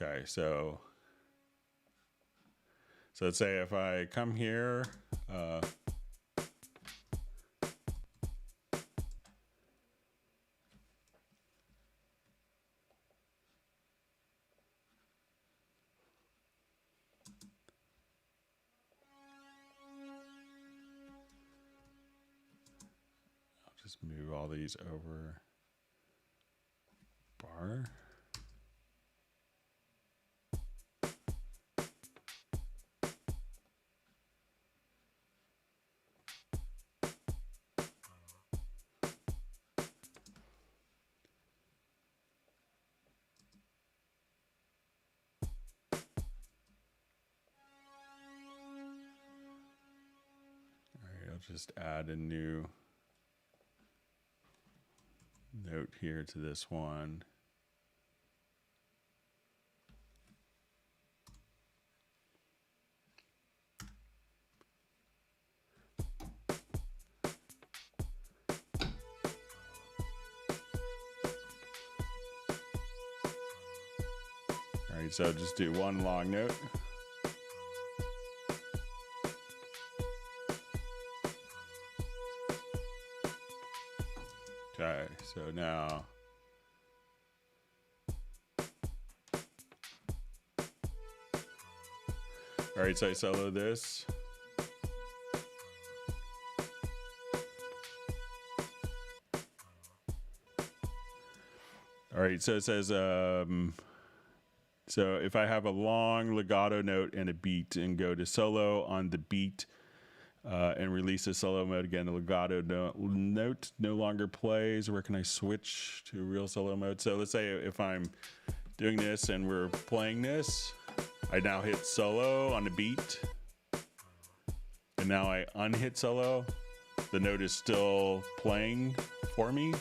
Okay, so let's say if I come here, all just move all these over bar. I'll just add a new note here to this one. All right, so I'll just do one long note. Okay, so now all right, so I solo this. All right, so it says so if I have a long legato note and a beat and go to solo on the beat and release the solo mode again, the legato note no longer plays. Where can I switch to real solo mode? So let's say if I'm doing this and we're playing this, I now hit solo on the beat, and now I unhit solo. The note is still playing for me.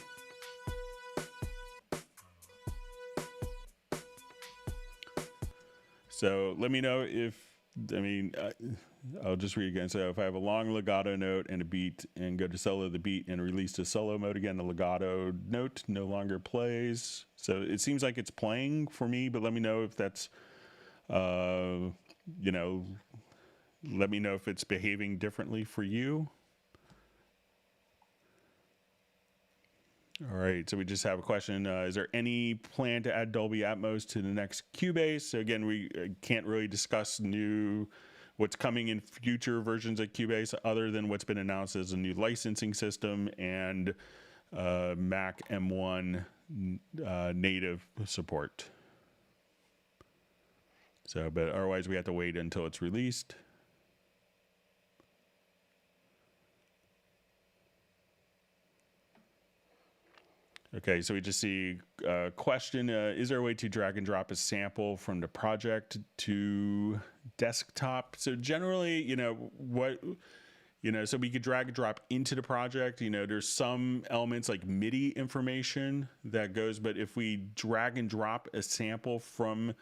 So let me know if, I'll just read again. So if I have a long legato note and a beat and go to solo the beat and release to solo mode again, the legato note no longer plays. So it seems like it's playing for me, but let me know if that's, let me know if it's behaving differently for you. All right, so we just have a question. Is there any plan to add Dolby Atmos to the next Cubase? So again, we can't really discuss what's coming in future versions of Cubase other than what's been announced as a new licensing system and Mac M1 native support. So, but otherwise we have to wait until it's released. Okay, so we just see a question, is there a way to drag and drop a sample from the project to desktop? So generally, so we could drag and drop into the project. There's some elements like MIDI information that goes, but if we drag and drop a sample from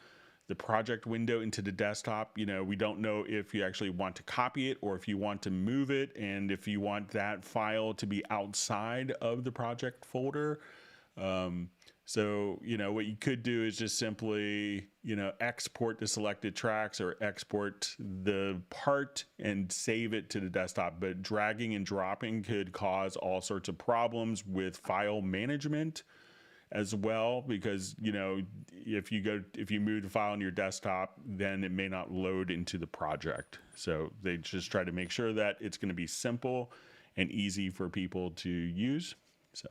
the project window into the desktop, we don't know if you actually want to copy it or if you want to move it, and if you want that file to be outside of the project folder. So, what you could do is just simply, export the selected tracks or export the part and save it to the desktop. But dragging and dropping could cause all sorts of problems with file management as well, because, if you move the file on your desktop, then it may not load into the project. So they just try to make sure that it's going to be simple and easy for people to use. So.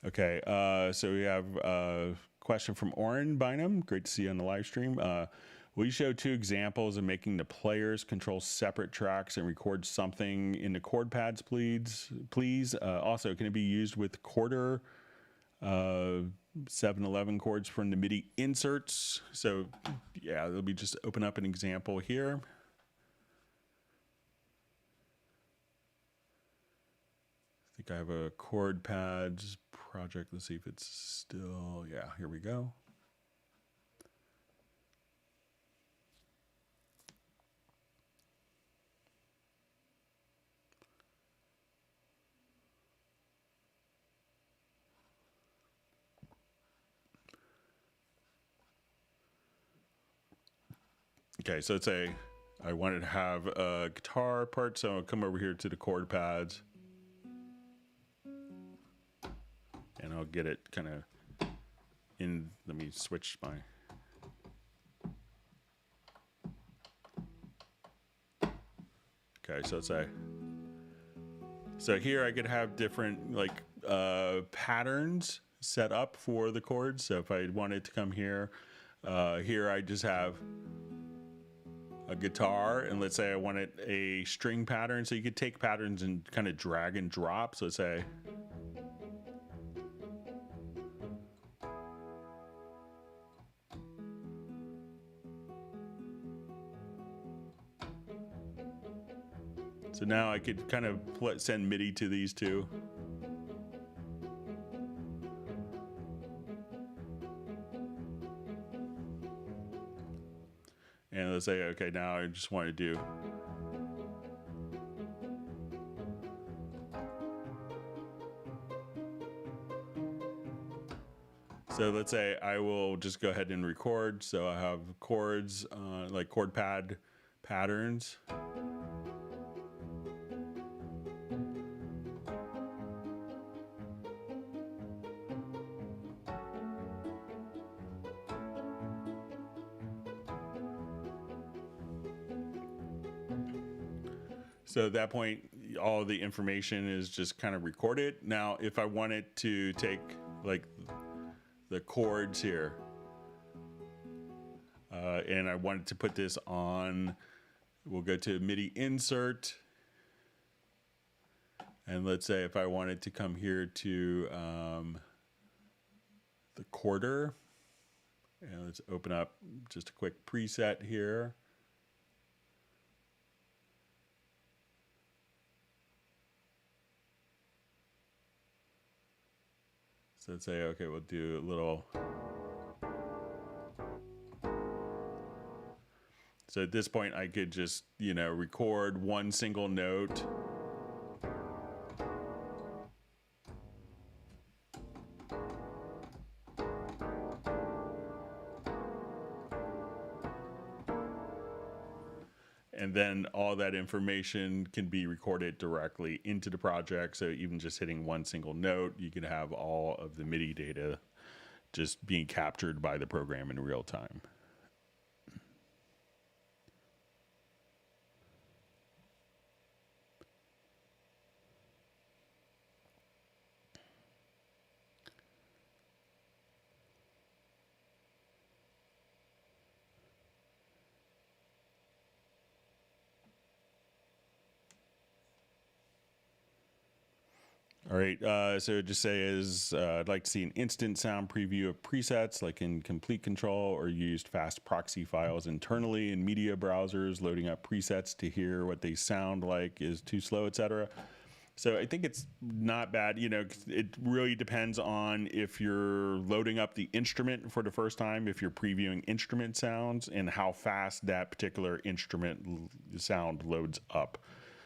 Okay, so we have a question from Oren Bynum. Great to see you on the live stream. Will you show 2 examples of making the players control separate tracks and record something in the chord pads, please? Also, can it be used with quarter 7/11 chords from the MIDI inserts? So, yeah, let me just open up an example here. I think I have a chord pads project. Let's see if it's still, yeah, here we go. Okay, so let's say I wanted to have a guitar part, so I'll come over here to the chord pads. And I'll get it kind of in, let me switch my, okay, so let's say, so here I could have different like patterns set up for the chords. So if I wanted to come here, here I just have a guitar, and let's say I wanted a string pattern. So you could take patterns and kind of drag and drop. So let's say, so now I could kind of send MIDI to these 2. And let's say, okay, now I just want to do. So let's say I will just go ahead and record. So I have chords, like chord pad patterns. So at that point, all the information is just kind of recorded. Now, if I wanted to take like the chords here, and I wanted to put this on, we'll go to MIDI insert. And let's say if I wanted to come here to the quarter, and let's open up just a quick preset here. So let's say, okay, we'll do a little. So at this point, I could just, record one single note. and then all that information can be recorded directly into the project. So even just hitting one single note, you can have all of the MIDI data just being captured by the program in real time. All right, so it just says, I'd like to see an instant sound preview of presets like in Complete Control, or used fast proxy files internally in media browsers. Loading up presets to hear what they sound like is too slow, etc. So I think it's not bad. You know, it really depends on if you're loading up the instrument for the first time, if you're previewing instrument sounds, and how fast that particular instrument sound loads up.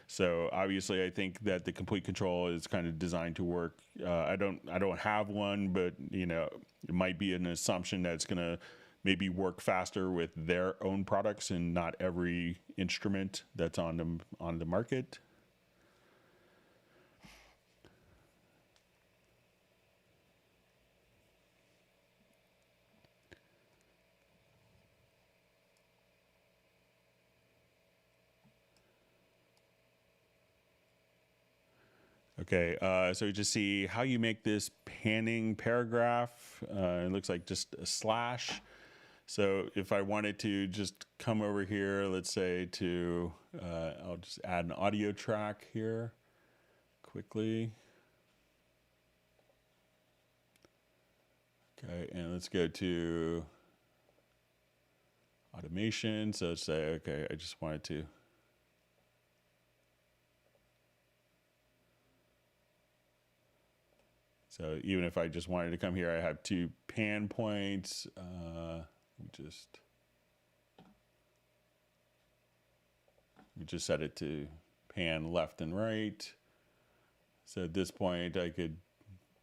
So obviously, I think that the Complete Control is kind of designed to work. I don't have one, but you know, it might be an assumption that it's gonna maybe work faster with their own products and not every instrument that's on the market. Okay, so you just see how you make this panning paragraph. It looks like just a slash. So if I wanted to just come over here, let's say to, I'll just add an audio track here quickly. Okay, and let's go to automation. So let's say, okay, I just wanted to. So even if I just wanted to come here, I have two pan points. We just set it to pan left and right. So at this point, I could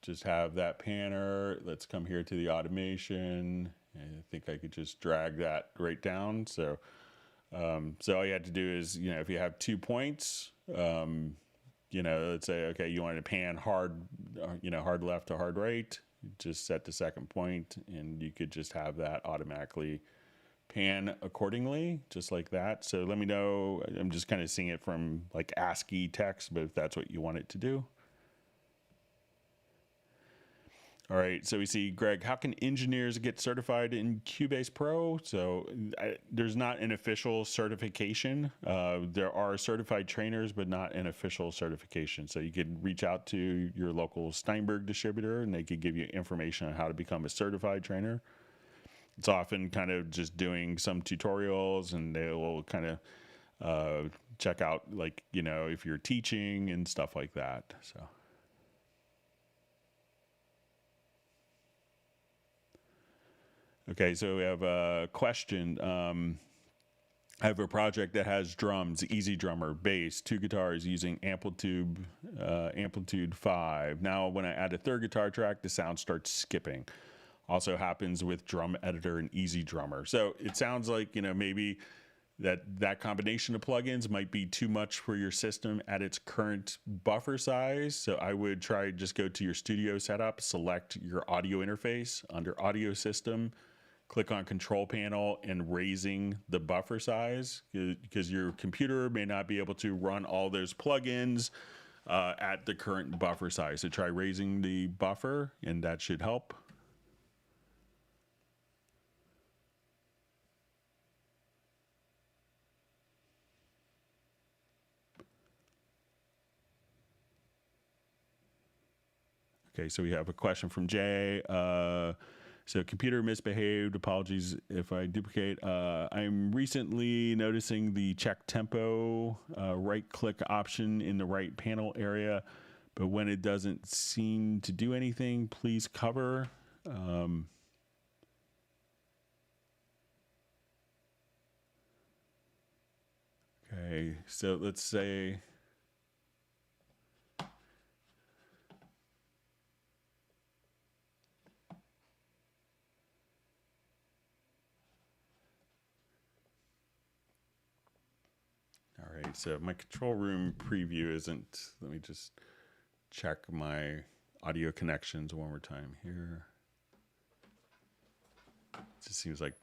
just have that panner. Let's come here to the automation. And I think I could just drag that right down. So, so all you have to do is, you know, if you have 2 points, you know, let's say, okay, you want to pan hard, you know, hard left to hard right, just set the second point, and you could just have that automatically pan accordingly, just like that. So let me know. I'm just kind of seeing it from like ASCII text, but if that's what you want it to do. All right, so we see, Greg, how can engineers get certified in Cubase Pro? So there's not an official certification. There are certified trainers, but not an official certification. So you could reach out to your local Steinberg distributor, and they could give you information on how to become a certified trainer. It's often kind of just doing some tutorials, and they will kind of check out, like, you know, if you're teaching and stuff like that. So. Okay, so we have a question. I have a project that has drums, easy drummer, bass, 2 guitars using amplitude 5. Now when I add a third guitar track, the sound starts skipping. Also happens with drum editor and easy drummer. So it sounds like, you know, maybe that combination of plugins might be too much for your system at its current buffer size. So I would try just go to your studio setup, select your audio interface under audio system, click on control panel and raising the buffer size, because your computer may not be able to run all those plugins at the current buffer size. So try raising the buffer, and that should help. Okay, so we have a question from Jay. So computer misbehaved. Apologies if I duplicate. I'm recently noticing the check tempo right click option in the right panel area, but when it doesn't seem to do anything, please cover. Okay, so let's say. right, so my control room preview isn't, let me just check my audio connections one more time here. It just seems like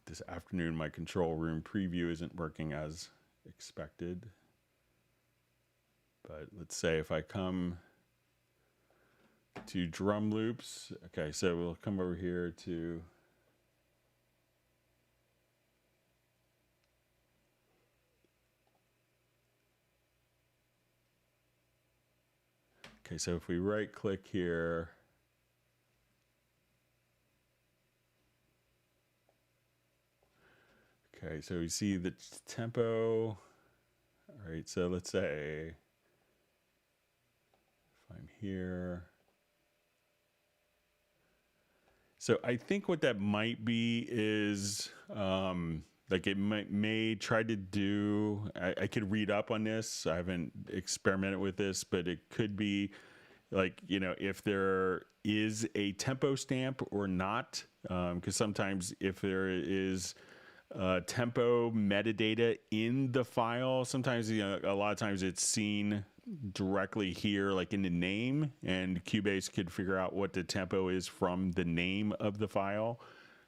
this afternoon my control room preview isn't working as expected. But let's say if I come to drum loops, okay, so we'll come over here to okay, so if we right click here, okay, so we see the tempo. All right, so let's say if I'm here. So I think what that might be is like it may try to do, I could read up on this. I haven't experimented with this, but it could be like, you know, if there is a tempo stamp or not, because sometimes if there is tempo metadata in the file, sometimes, you know, a lot of times it's seen directly here, like in the name, and Cubase could figure out what the tempo is from the name of the file.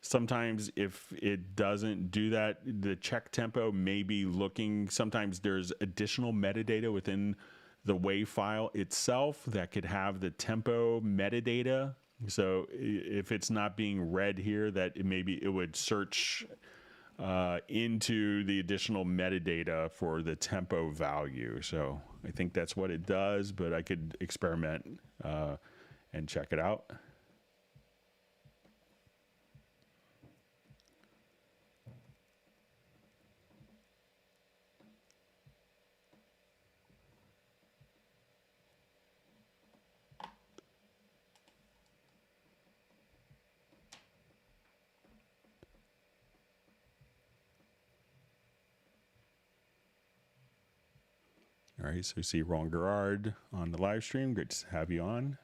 Sometimes if it doesn't do that, the check tempo may be looking, sometimes there's additional metadata within the WAV file itself that could have the tempo metadata. So if it's not being read here, that maybe it would search into the additional metadata for the tempo value. So I think that's what it does, but I could experiment and check it out. All right, so we see Ron Gerard on the live stream. Good to have you on.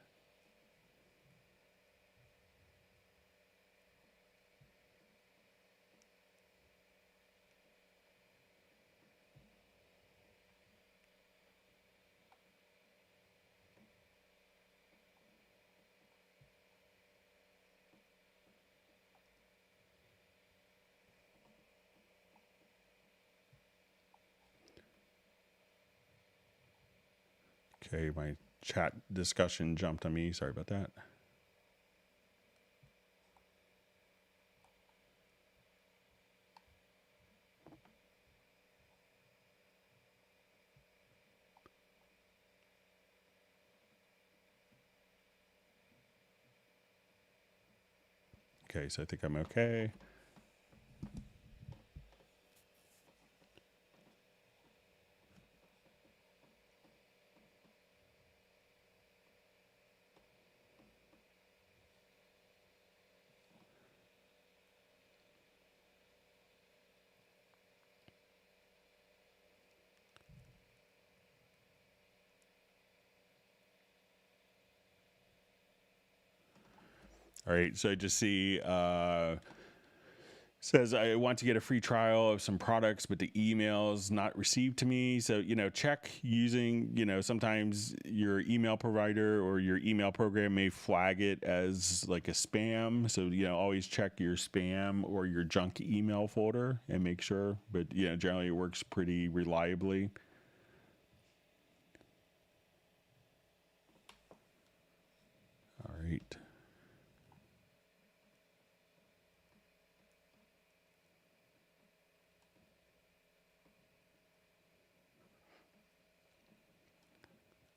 Okay, my chat discussion jumped on me. Sorry about that. Okay, so I think I'm okay. All right, so I just see says I want to get a free trial of some products, but the email's not received to me. So, you know, check using, you know, sometimes your email provider or your email program may flag it as like a spam. So, you know, always check your spam or your junk email folder and make sure. But, you know, generally it works pretty reliably. All right.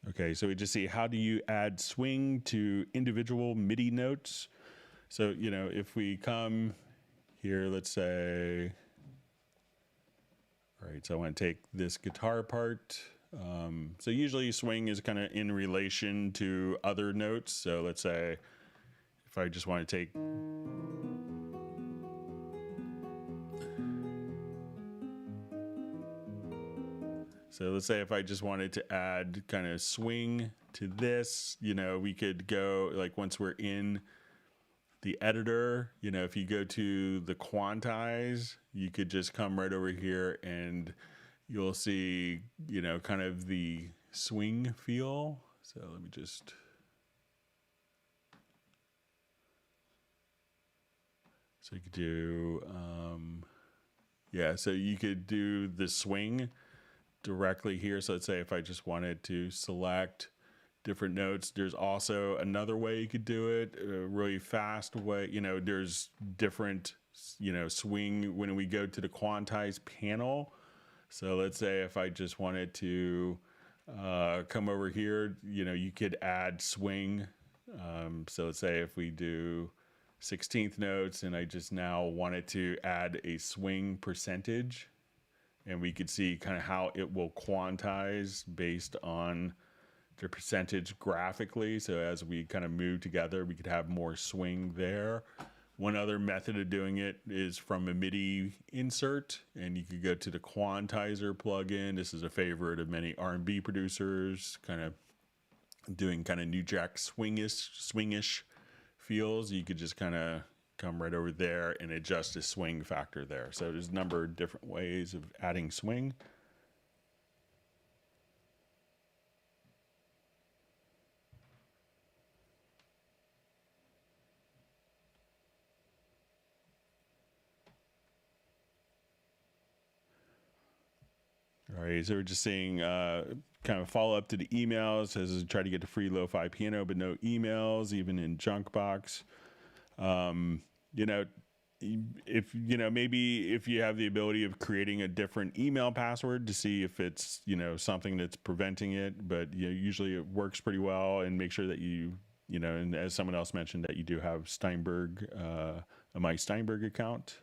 Okay, so we just see how do you add swing to individual MIDI notes. So, you know, if we come here, let's say, all right, so I want to take this guitar part. So usually swing is kind of in relation to other notes. So let's say if I just want to take, so let's say if I just wanted to add kind of swing to this, you know, we could go like once we're in the editor, you know, if you go to the quantize, you could just come right over here and, you'll see, kind of the swing feel. So let me just, so you could do, so you could do the swing directly here. So let's say if I just wanted to select different notes, there's also another way you could do it, a really fast way. There's different, swing when we go to the quantize panel. So let's say if I just wanted to come over here, you could add swing. So let's say if we do 16th notes and I just now wanted to add a swing percentage, and we could see kind of how it will quantize based on the percentage graphically. So as we kind of move together, we could have more swing there. One other method of doing it is from a MIDI insert, and you could go to the quantizer plugin. This is a favorite of many R&B producers, kind of doing kind of New Jack swingish feels. You could just kind of come right over there and adjust the swing factor there. So there's a number of different ways of adding swing. All right, so we're just saying kind of follow up to the emails as I try to get the free lo-fi piano, but no emails, even in junk box. Maybe if you have the ability of creating a different email password to see if it's, something that's preventing it, but usually it works pretty well. And make sure that and as someone else mentioned, that you do have Steinberg, my Steinberg account.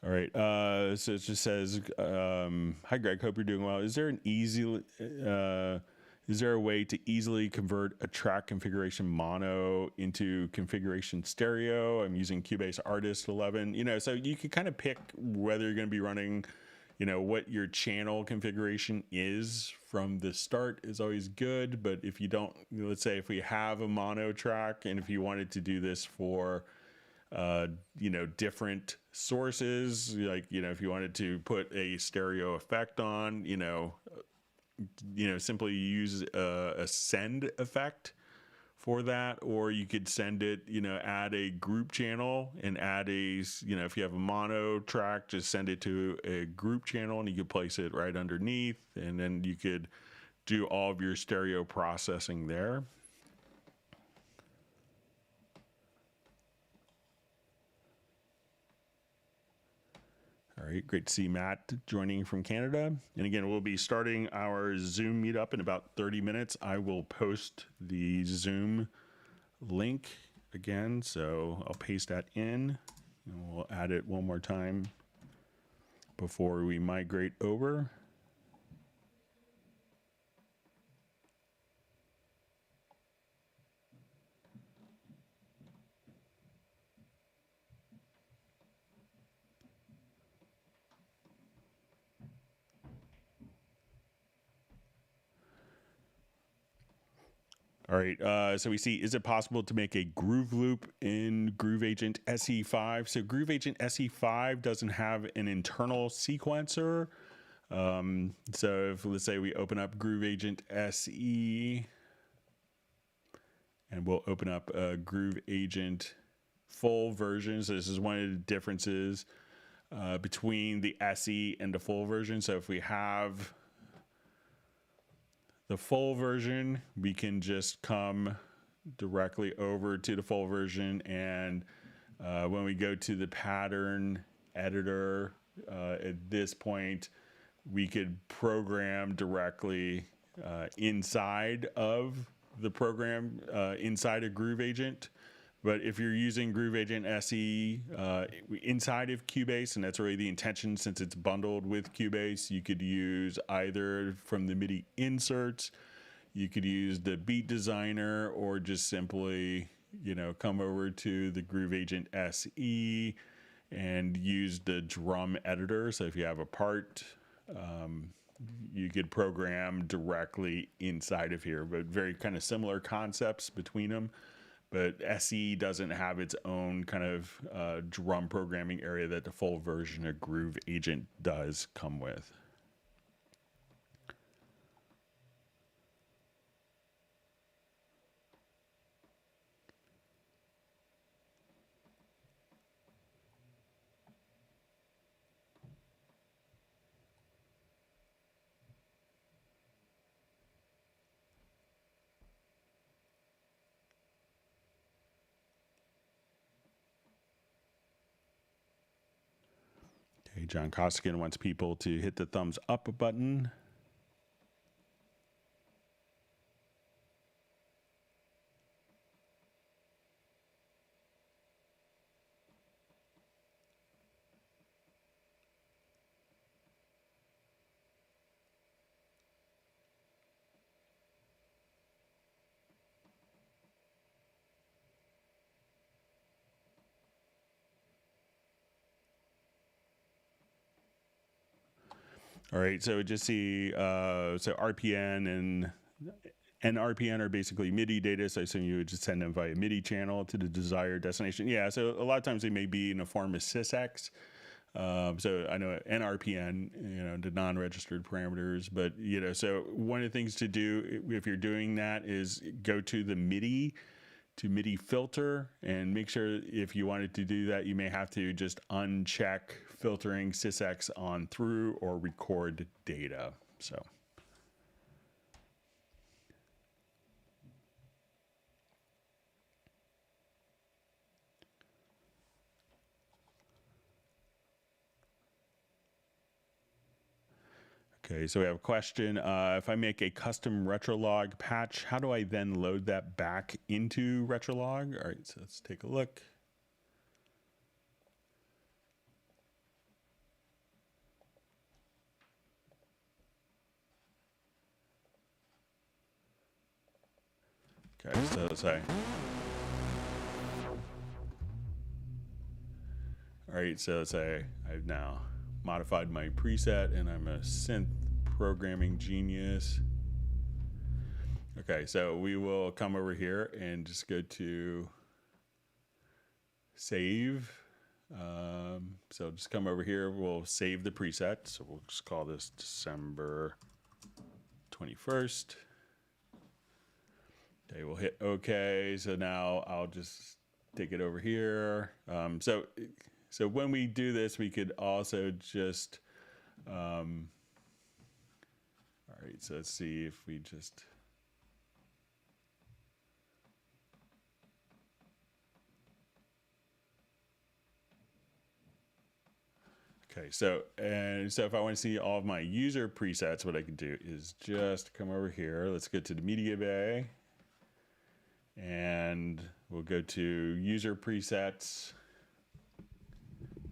All right. So it just says, "Hi, Greg. Hope you're doing well. Is there a way to easily convert a track configuration mono into configuration stereo? I'm using Cubase Artist 11. So you can kind of pick whether you're going to be running, what your channel configuration is from the start is always good. But if you don't, let's say if we have a mono track, and if you wanted to do this for different sources, like, if you wanted to put a stereo effect on, simply use a send effect for that, or you could send it, add a group channel and add if you have a mono track, just send it to a group channel and you could place it right underneath, and then you could do all of your stereo processing there. All right, great to see Matt joining from Canada. And again, we'll be starting our Zoom meetup in about 30 minutes. I will post the Zoom link again, so I'll paste that in, and we'll add it one more time before we migrate over. All right, so we see, is it possible to make a groove loop in Groove Agent SE5? So Groove Agent SE5 doesn't have an internal sequencer. So if, let's say we open up Groove Agent SE, and we'll open up a Groove Agent full version. So this is one of the differences between the SE and the full version. So if we have the full version, we can just come directly over to the full version, and when we go to the pattern editor, at this point we could program directly inside of the program, inside of Groove Agent. But if you're using Groove Agent SE inside of Cubase, and that's really the intention since it's bundled with Cubase, you could use either from the MIDI inserts, You could use the beat designer or just simply, you know, come over to the Groove Agent SE and use the drum editor. So if you have a part, you could program directly inside of here, but very kind of similar concepts between them. But SE doesn't have its own kind of drum programming area that the full version of Groove Agent does come with. Okay, John Costigan wants people to hit the thumbs up button. All right, so just see, so RPN and RPN are basically MIDI data, so I assume you would just send them via MIDI channel to the desired destination. Yeah, so a lot of times they may be in the form of SysX. So I know NRPN, you know, the non-registered parameters, but, you know, so one of the things to do if you're doing that is go to the MIDI filter and make sure if you wanted to do that, you may have to just uncheck filtering SysX on through or record data. So. Okay, so we have a question. If I make a custom Retrolog patch, how do I then load that back into Retrolog? All right, so let's take a look. Okay, so let's say. All right, so let's say I've now modified my preset and I'm a synth programming genius. Okay, so we will come over here and just go to save. So just come over here, we'll save the preset. So we'll just call this December 21st. Okay, we'll hit OK. So now I'll just take it over here. So when we do this, we could also just, all right, so let's see if we just, okay, so if I want to see all of my user presets, what I can do is just come over here. Let's go to the media bay and we'll go to user presets,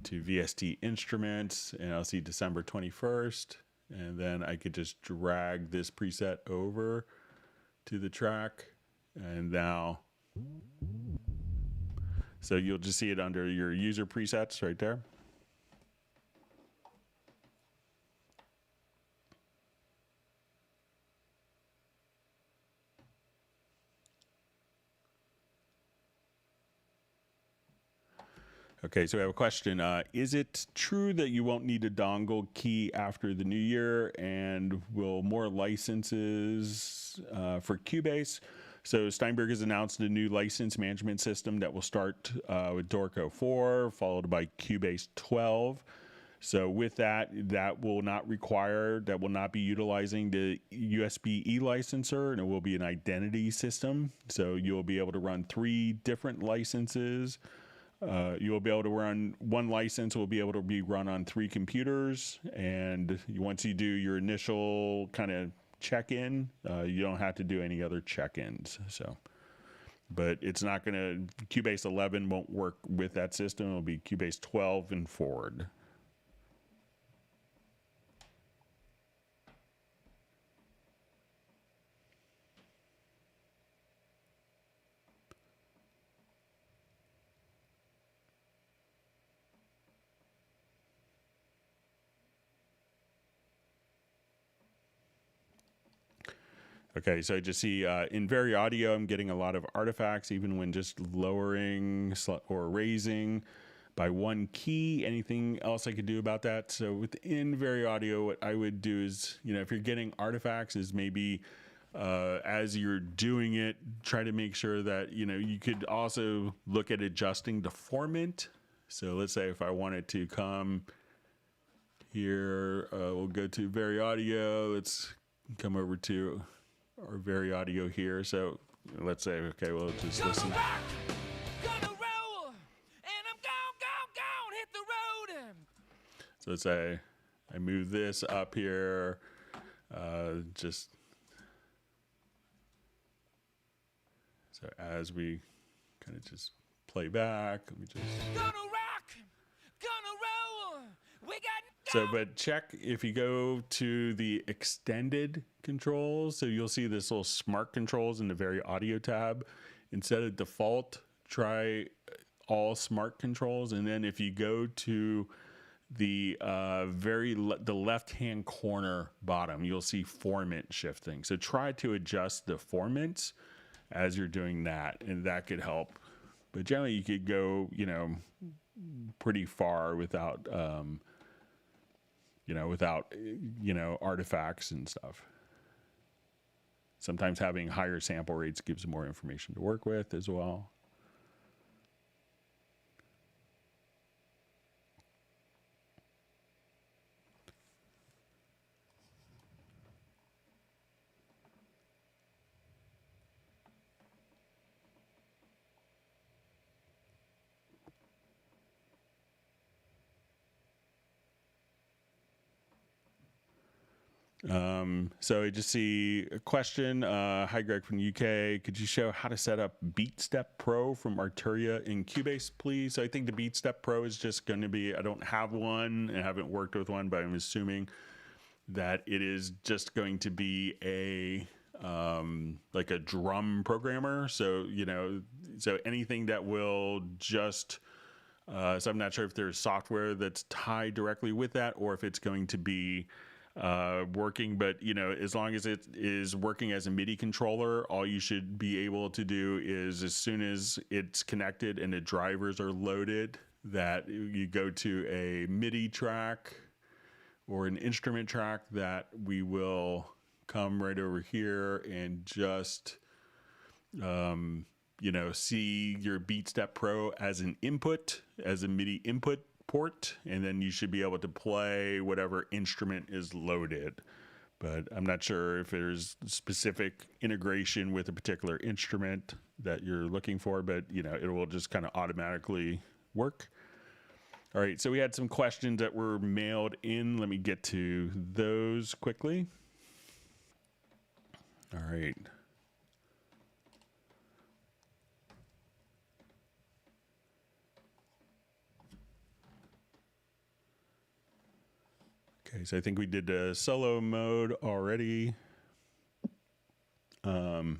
to VST instruments, and I'll see December 21st, and then I could just drag this preset over to the track, and now, so you'll just see it under your user presets right there. Okay, so we have a question. Is it true that you won't need a dongle key after the new year, and will more licenses for Cubase? So Steinberg has announced a new license management system that will start with Dorco 4, followed by Cubase 12. So with that, that will not be utilizing the USB e-licenser, and it will be an identity system. So you'll be able to run 3 different licenses. You'll be able to run one license will be able to be run on 3 computers, and once you do your initial kind of check-in, you don't have to do any other check-ins. So, but it's not going to, Cubase 11 won't work with that system. It'll be Cubase 12 and forward. Okay, so I just see in Very Audio, I'm getting a lot of artifacts, even when just lowering or raising by one key. Anything else I could do about that? So within Very Audio, what I would do is, if you're getting artifacts, is maybe as you're doing it, try to make sure that, you could also look at adjusting deformant. So let's say if I wanted to come here, we'll go to Very Audio. Let's come over to our Very Audio here. So let's say, okay, we'll just listen. Gonna roll, and I'm gone, hit the road. So let's say I move this up here, just so as we kind of just play back, let me just. Gonna rock, gonna roll. We got. So, but check if you go to the extended controls. So you'll see this little smart controls in the Very Audio tab. Instead of default, try all smart controls. And then if you go to the the left-hand corner bottom, you'll see formant shifting. So try to adjust the formants as you're doing that, and that could help. But generally you could go, pretty far without, without artifacts and stuff. Sometimes having higher sample rates gives more information to work with as well. So I just see a question. Hi, Greg from the UK. Could you show how to set up BeatStep Pro from Arturia in Cubase, please? So I think the BeatStep Pro is just going to be, I don't have one and haven't worked with one, but I'm assuming that it is just going to be a, like a drum programmer. So, so anything that will just, so I'm not sure if there's software that's tied directly with that or if it's going to be working, but as long as it is working as a MIDI controller, all you should be able to do is as soon as it's connected and the drivers are loaded, that you go to a MIDI track or an instrument track, that we will come right over here and just see your BeatStep Pro as an input, as a MIDI input port, and then you should be able to play whatever instrument is loaded. But I'm not sure if there's specific integration with a particular instrument that you're looking for, but it will just kind of automatically work. All right, so we had some questions that were mailed in. Let me get to those quickly. All right. Okay, so I think we did solo mode already. All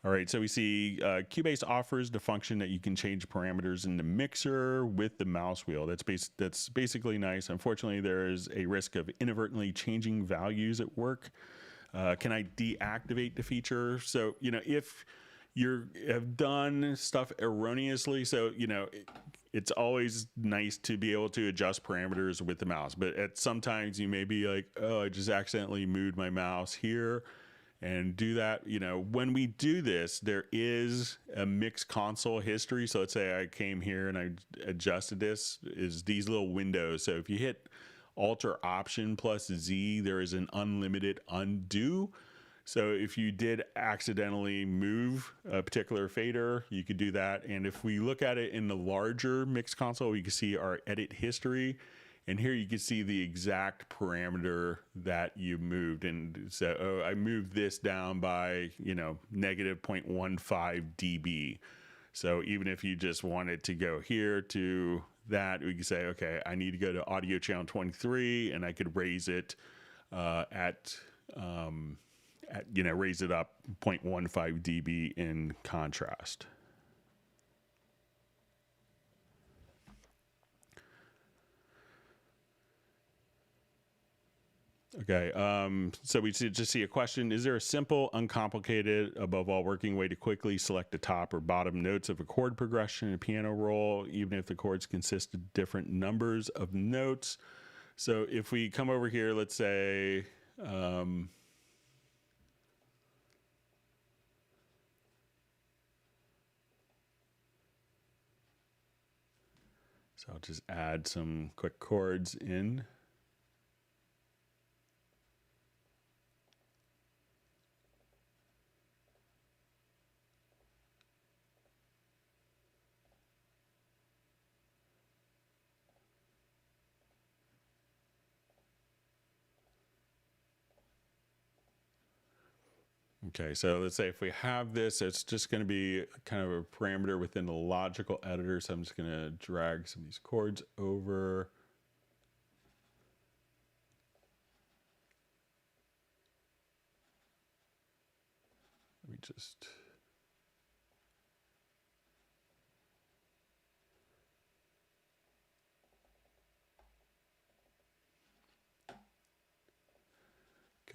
right, so we see Cubase offers the function that you can change parameters in the mixer with the mouse wheel. That's basically nice. Unfortunately, there is a risk of inadvertently changing values at work. Can I deactivate the feature? So, if you have done stuff erroneously, so, it's always nice to be able to adjust parameters with the mouse, but sometimes you may be like, oh, I just accidentally moved my mouse here, and do that. When we do this, there is a mixed console history. So let's say I came here and I adjusted this, is these little windows. So if you hit Alt or Option plus Z, there is an unlimited undo. So if you did accidentally move a particular fader, you could do that. And if we look at it in the larger mixed console, we can see our edit history. And here you can see the exact parameter that you moved. And so I moved this down by, negative 0.15 dB. So even if you just wanted to go here to that, we could say, okay, I need to go to audio channel 23, and I could raise it raise it up 0.15 dB in contrast. Okay, so we just see a question. Is there a simple, uncomplicated, above all working way to quickly select the top or bottom notes of a chord progression in a piano roll, even if the chords consist of different numbers of notes? So if we come over here, let's say, so I'll just add some quick chords in. Okay, so let's say if we have this, it's just going to be kind of a parameter within the logical editor. So I'm just going to drag some of these chords over. Let me just...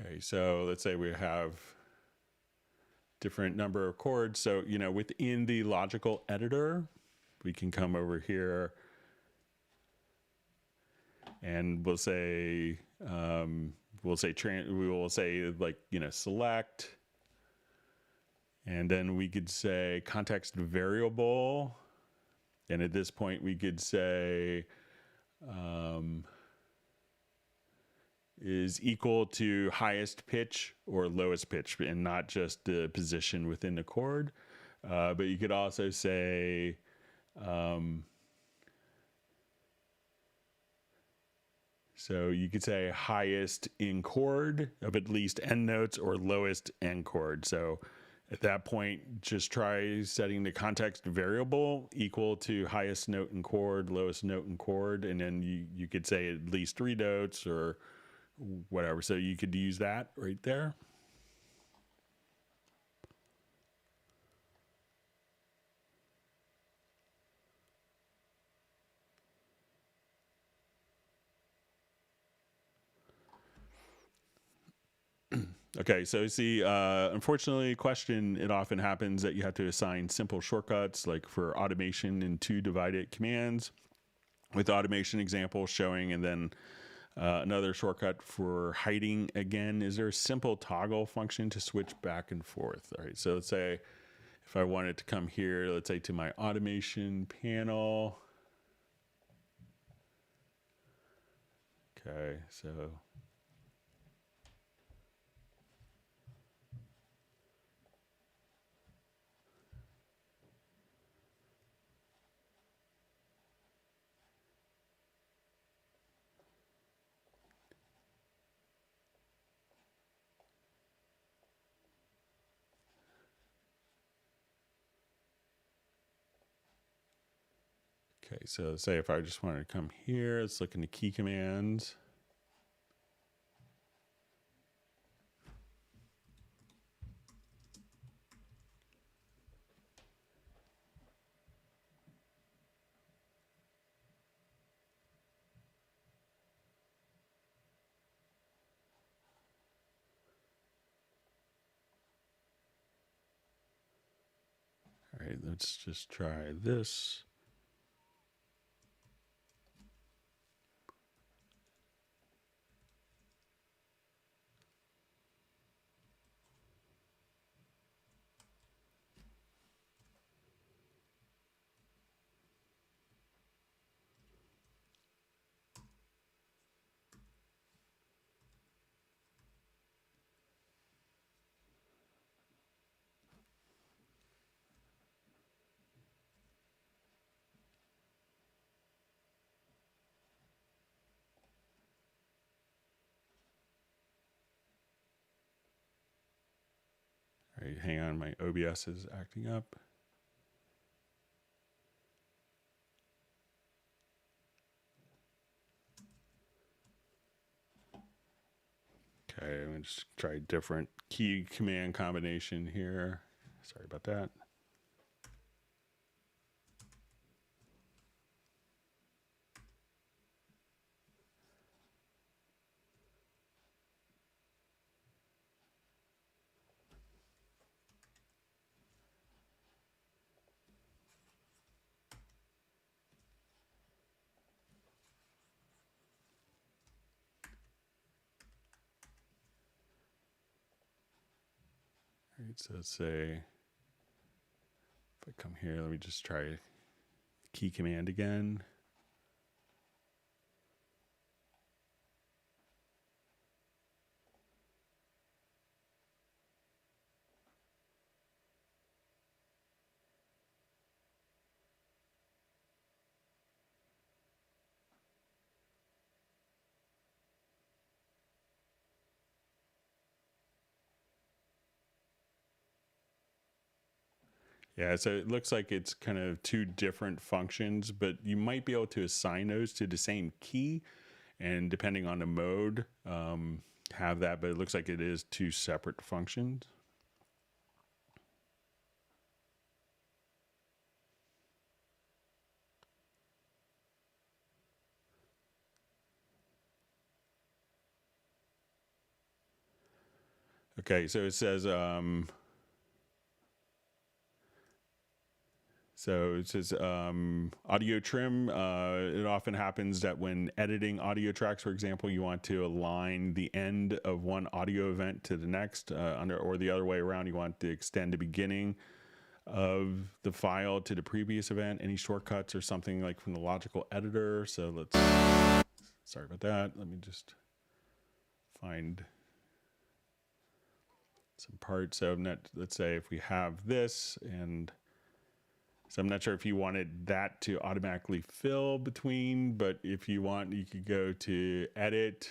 Okay, so let's say we have different number of chords. So, you know, within the logical editor, we can come over here and we'll say like, you know, select, and then we could say context variable. And at this point we could say, is equal to highest pitch or lowest pitch, and not just the position within the chord. But you could also say, so you could say highest in chord of at least end notes or lowest end chord. So at that point, just try setting the context variable equal to highest note in chord, lowest note in chord, and then you could say at least 3 notes or whatever. So you could use that right there. Okay, so see, unfortunately, it often happens that you have to assign simple shortcuts, like for automation in 2 divided commands, with automation example showing, and then another shortcut for hiding again. Is there a simple toggle function to switch back and forth? All right, so let's say if I wanted to come here, let's say to my automation panel. Okay, so okay, so say if I just wanted to come here, let's look into key commands. All right, let's just try this. All right, hang on, my OBS is acting up. Okay, I'm gonna just try a different key command combination here. Sorry about that. right, so let's say if I come here, let me just try key command again. Yeah, so it looks like it's kind of two different functions, but you might be able to assign those to the same key, and depending on the mode, have that, but it looks like it is two separate functions. Okay, so it says, audio trim. It often happens that when editing audio tracks, for example, you want to align the end of one audio event to the next, or the other way around. You want to extend the beginning of the file to the previous event. Any shortcuts or something like from the logical editor. So sorry about that. Let me just find some parts. So let's say if we have this, and so I'm not sure if you wanted that to automatically fill between, but if you want, you could go to edit.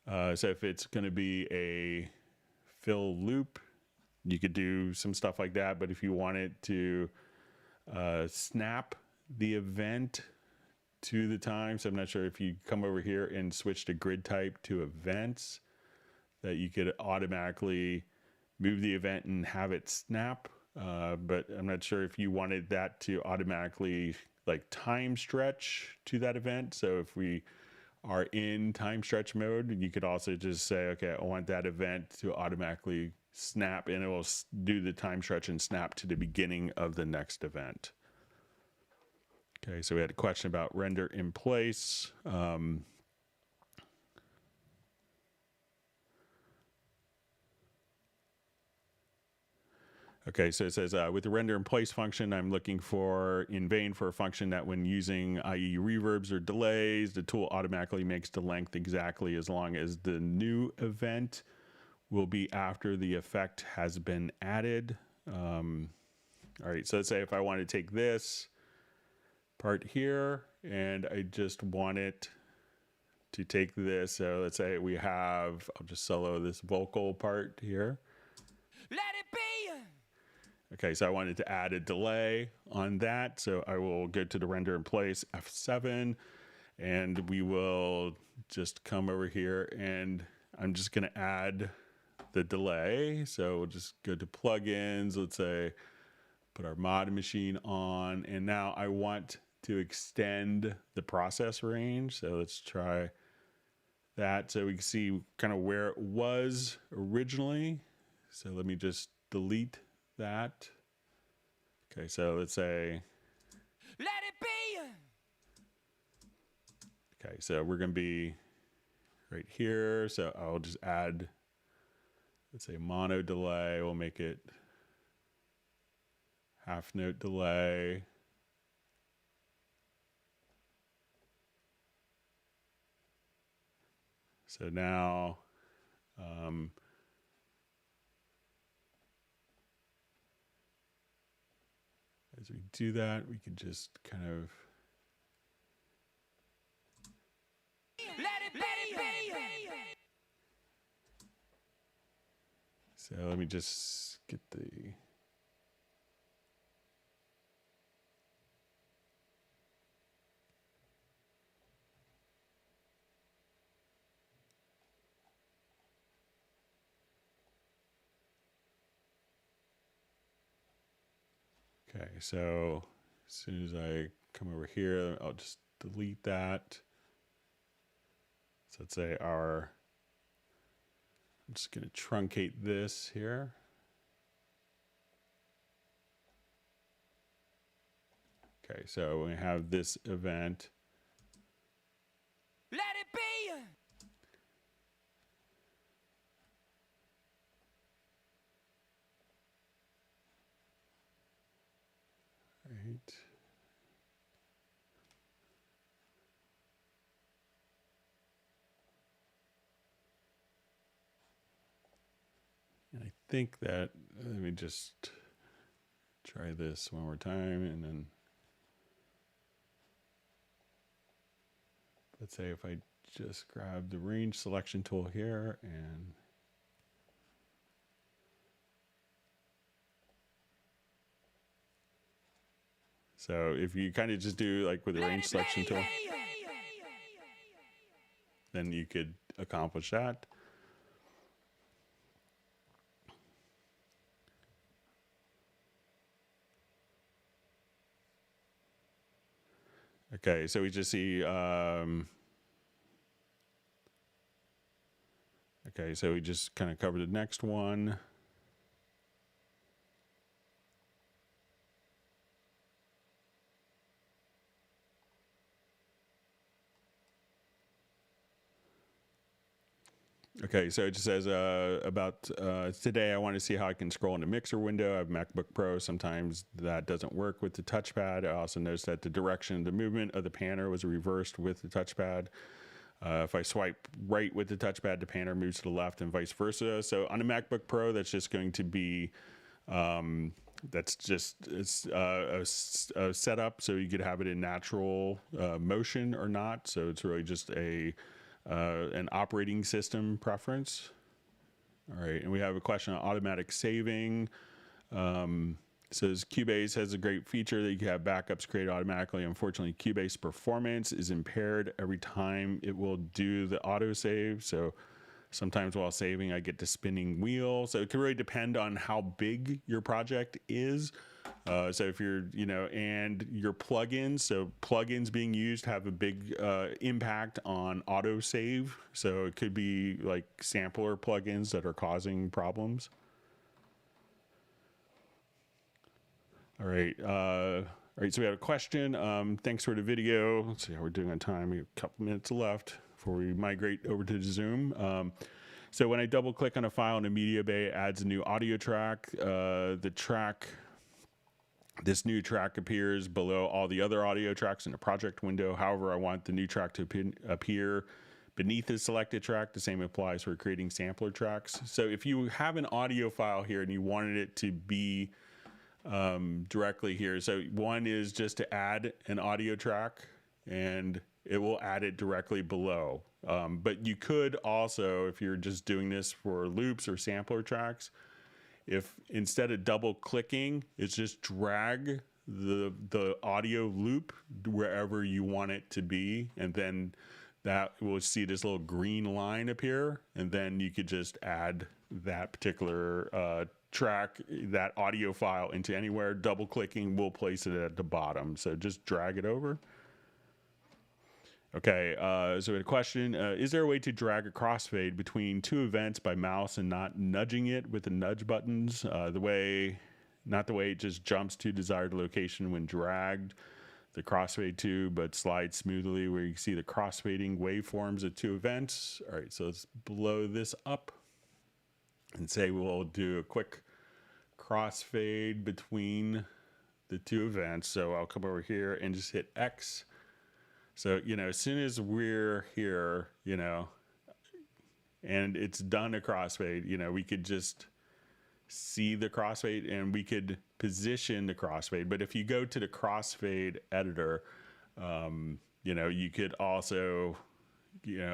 So if it's going to be a fill loop, you could do some stuff like that. But if you wanted to snap the event to the time, so I'm not sure if you come over here and switch the grid type to events, that you could automatically move the event and have it snap. But I'm not sure if you wanted that to automatically like time stretch to that event. So if we are in time stretch mode, you could also just say, okay, I want that event to automatically snap, and it will do the time stretch and snap to the beginning of the next event. Okay, so we had a question about render in place. Okay, so it says, with the render in place function, I'm looking in vain for a function that when using, i.e. reverbs or delays, the tool automatically makes the length exactly as long as the new event will be after the effect has been added. All right, so let's say if I want to take this part here, and I just want it to take this. So let's say I'll just solo this vocal part here. Let it be! Okay, so I wanted to add a delay on that. So I will go to the render in place, F7, and we will just come over here, and I'm just going to add the delay. So we'll just go to plugins. Let's say put our mod machine on, and now I want to extend the process range. So let's try that so we can see kind of where it was originally. So let me just delete that. Okay, so let's say, let it be. Okay, so we're going to be right here. So I'll just add, let's say mono delay. We'll make it half note delay. So now, as we do that, we can just kind of, Let it be. so let me just get the, okay, so as soon as I come over here, I'll just delete that. So let's say I'm just going to truncate this here. Okay, so we have this event. Let it be. right. I think that, let me just try this one more time, and then let's say if I just grab the range selection tool here and so if you kind of just do like with the range selection tool, then you could accomplish that. Okay, so we just see, okay, so we just kind of covered the next one. Okay, so it just says about today I want to see how I can scroll in the mixer window. I have MacBook Pro. Sometimes that doesn't work with the touchpad. I also noticed that the direction of the movement of the panner was reversed with the touchpad. If I swipe right with the touchpad, the panner moves to the left and vice versa. So on a MacBook Pro, that's just going to be, that's just it's a setup. So you could have it in natural motion or not. So it's really just an operating system preference. All right, and we have a question on automatic saving. Says Cubase has a great feature that you can have backups created automatically. Unfortunately, Cubase performance is impaired every time it will do the autosave. So sometimes while saving, I get the spinning wheel. So it can really depend on how big your project is. So if you're, and your plugins, so plugins being used have a big impact on autosave. So it could be like sampler plugins that are causing problems. All right. So we have a question. Thanks for the video. Let's see how we're doing on time. We have a couple minutes left before we migrate over to Zoom. So when I double click on a file in the media bay, it adds a new audio track. This new track appears below all the other audio tracks in the project window. However, I want the new track to appear beneath the selected track. The same applies for creating sampler tracks. So if you have an audio file here and you wanted it to be directly here, so one is just to add an audio track and it will add it directly below. But you could also, if you're just doing this for loops or sampler tracks, if instead of double clicking, it's just drag the audio loop wherever you want it to be, and then that will see this little green line appear, and then you could just add that particular track, that audio file into anywhere. Double clicking will place it at the bottom, so just drag it over. Okay, so we had a question. Is there a way to drag a crossfade between two events by mouse and not nudging it with the nudge buttons? Not the way it just jumps to desired location when dragged, the crossfade to, but slides smoothly where you can see the crossfading waveforms of two events. All right, so let's blow this up and say we'll do a quick crossfade between the two events. So I'll come over here and just hit X. So, as soon as we're here, and it's done a crossfade, we could just see the crossfade and we could position the crossfade. But if you go to the crossfade editor, you could also,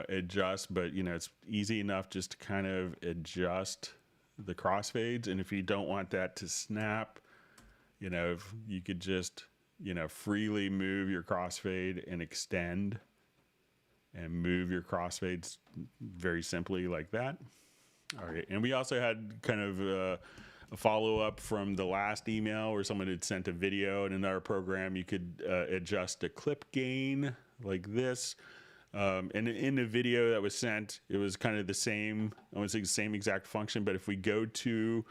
adjust, but, it's easy enough just to kind of adjust the crossfades. And if you don't want that to snap, if you could just freely move your crossfade and extend and move your crossfades very simply like that. All right. And we also had kind of a follow-up from the last email where someone had sent a video in another program. You could adjust the clip gain like this. And in the video that was sent, it was kind of the same, I would say the same exact function, but if we go to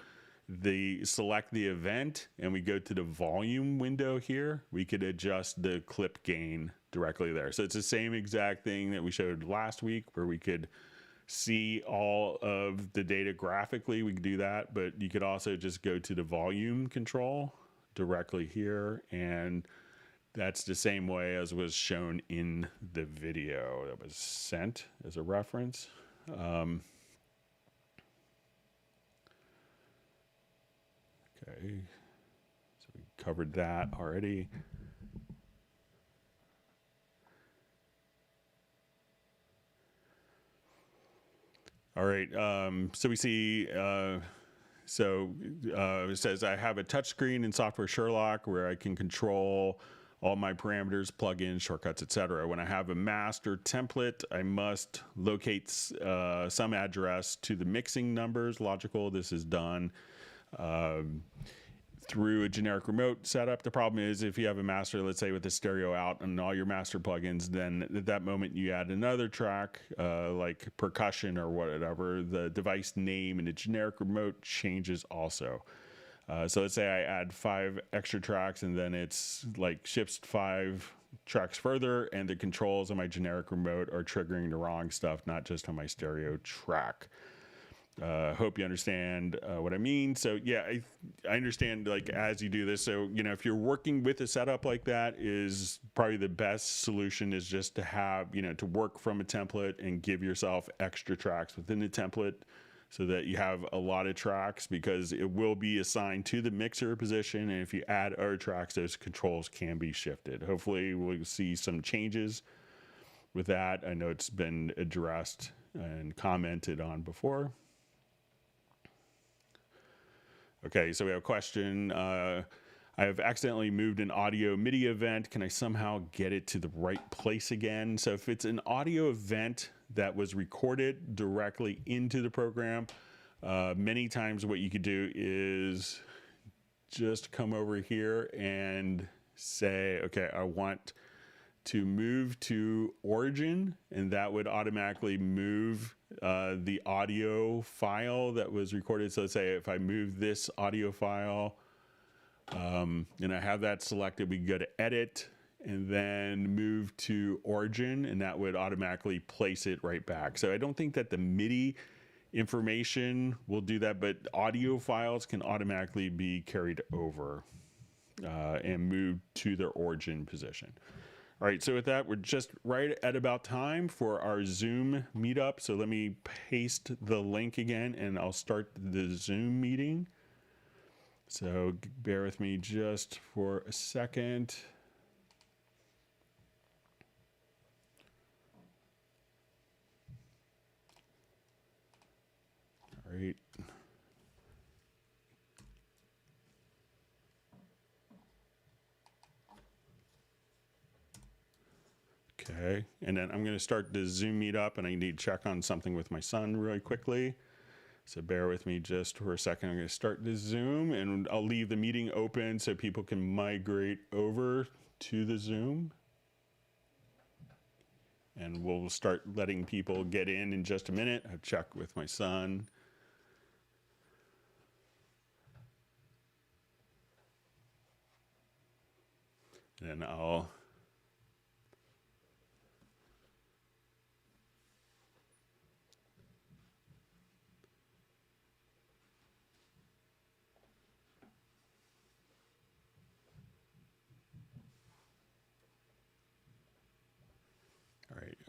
select the event and we go to the volume window here, we could adjust the clip gain directly there. So it's the same exact thing that we showed last week where we could see all of the data graphically. We could do that, but you could also just go to the volume control directly here, and that's the same way as was shown in the video that was sent as a reference. Okay, so we covered that already. All right, so we see, it says I have a touchscreen in Software Sherlock where I can control all my parameters, plugins, shortcuts, etc. When I have a master template, I must locate some address to the mixing numbers. Logical, this is done through a generic remote setup. The problem is if you have a master, let's say with the stereo out and all your master plugins, then at that moment you add another track like percussion or whatever, the device name in the generic remote changes also. So let's say I add 5 extra tracks and then it's like shifts 5 tracks further and the controls on my generic remote are triggering the wrong stuff, not just on my stereo track. Hope you understand what I mean. So yeah, I understand like as you do this. So, you know, if you're working with a setup like that, is probably the best solution is just to have, you know, to work from a template and give yourself extra tracks within the template so that you have a lot of tracks, because it will be assigned to the mixer position. And if you add other tracks, those controls can be shifted. Hopefully we'll see some changes with that. I know it's been addressed and commented on before. Okay, so we have a question. I have accidentally moved an audio MIDI event. Can I somehow get it to the right place again? So if it's an audio event that was recorded directly into the program, many times what you could do is just come over here and say, okay, I want to move to origin, and that would automatically move the audio file that was recorded. So let's say if I move this audio file and I have that selected, we can go to edit and then move to origin, and that would automatically place it right back. So I don't think that the MIDI information will do that, but audio files can automatically be carried over and moved to their origin position. All right, so with that, we're just right at about time for our Zoom meetup. So let me paste the link again and I'll start the Zoom meeting. So bear with me just for a second. All right. Okay, and then I'm going to start the Zoom meetup, and I need to check on something with my son really quickly. So bear with me just for a second. I'm going to start the Zoom, and I'll leave the meeting open so people can migrate over to the Zoom. And we'll start letting people get in just a minute. I'll check with my son. And then I'll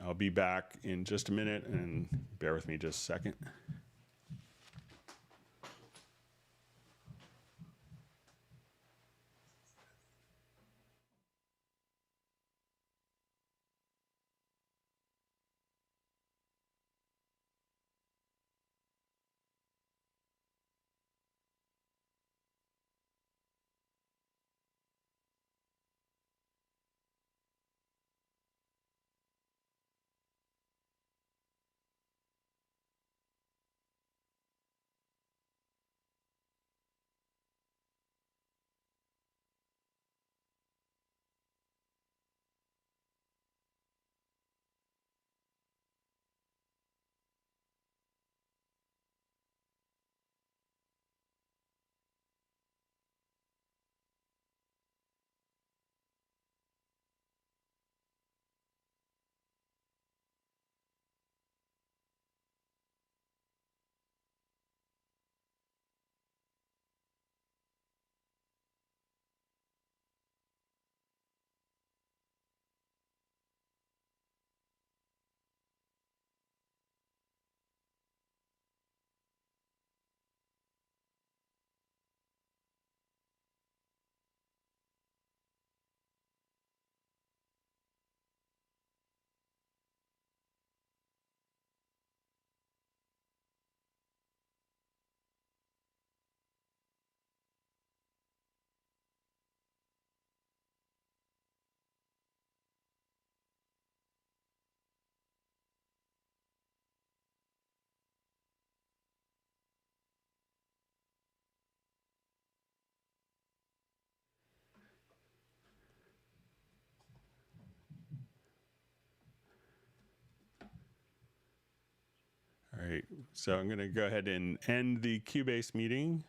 I'll be back in just a minute, and bear with me just a second. right. So I'm going to go ahead and end the Cubase meeting.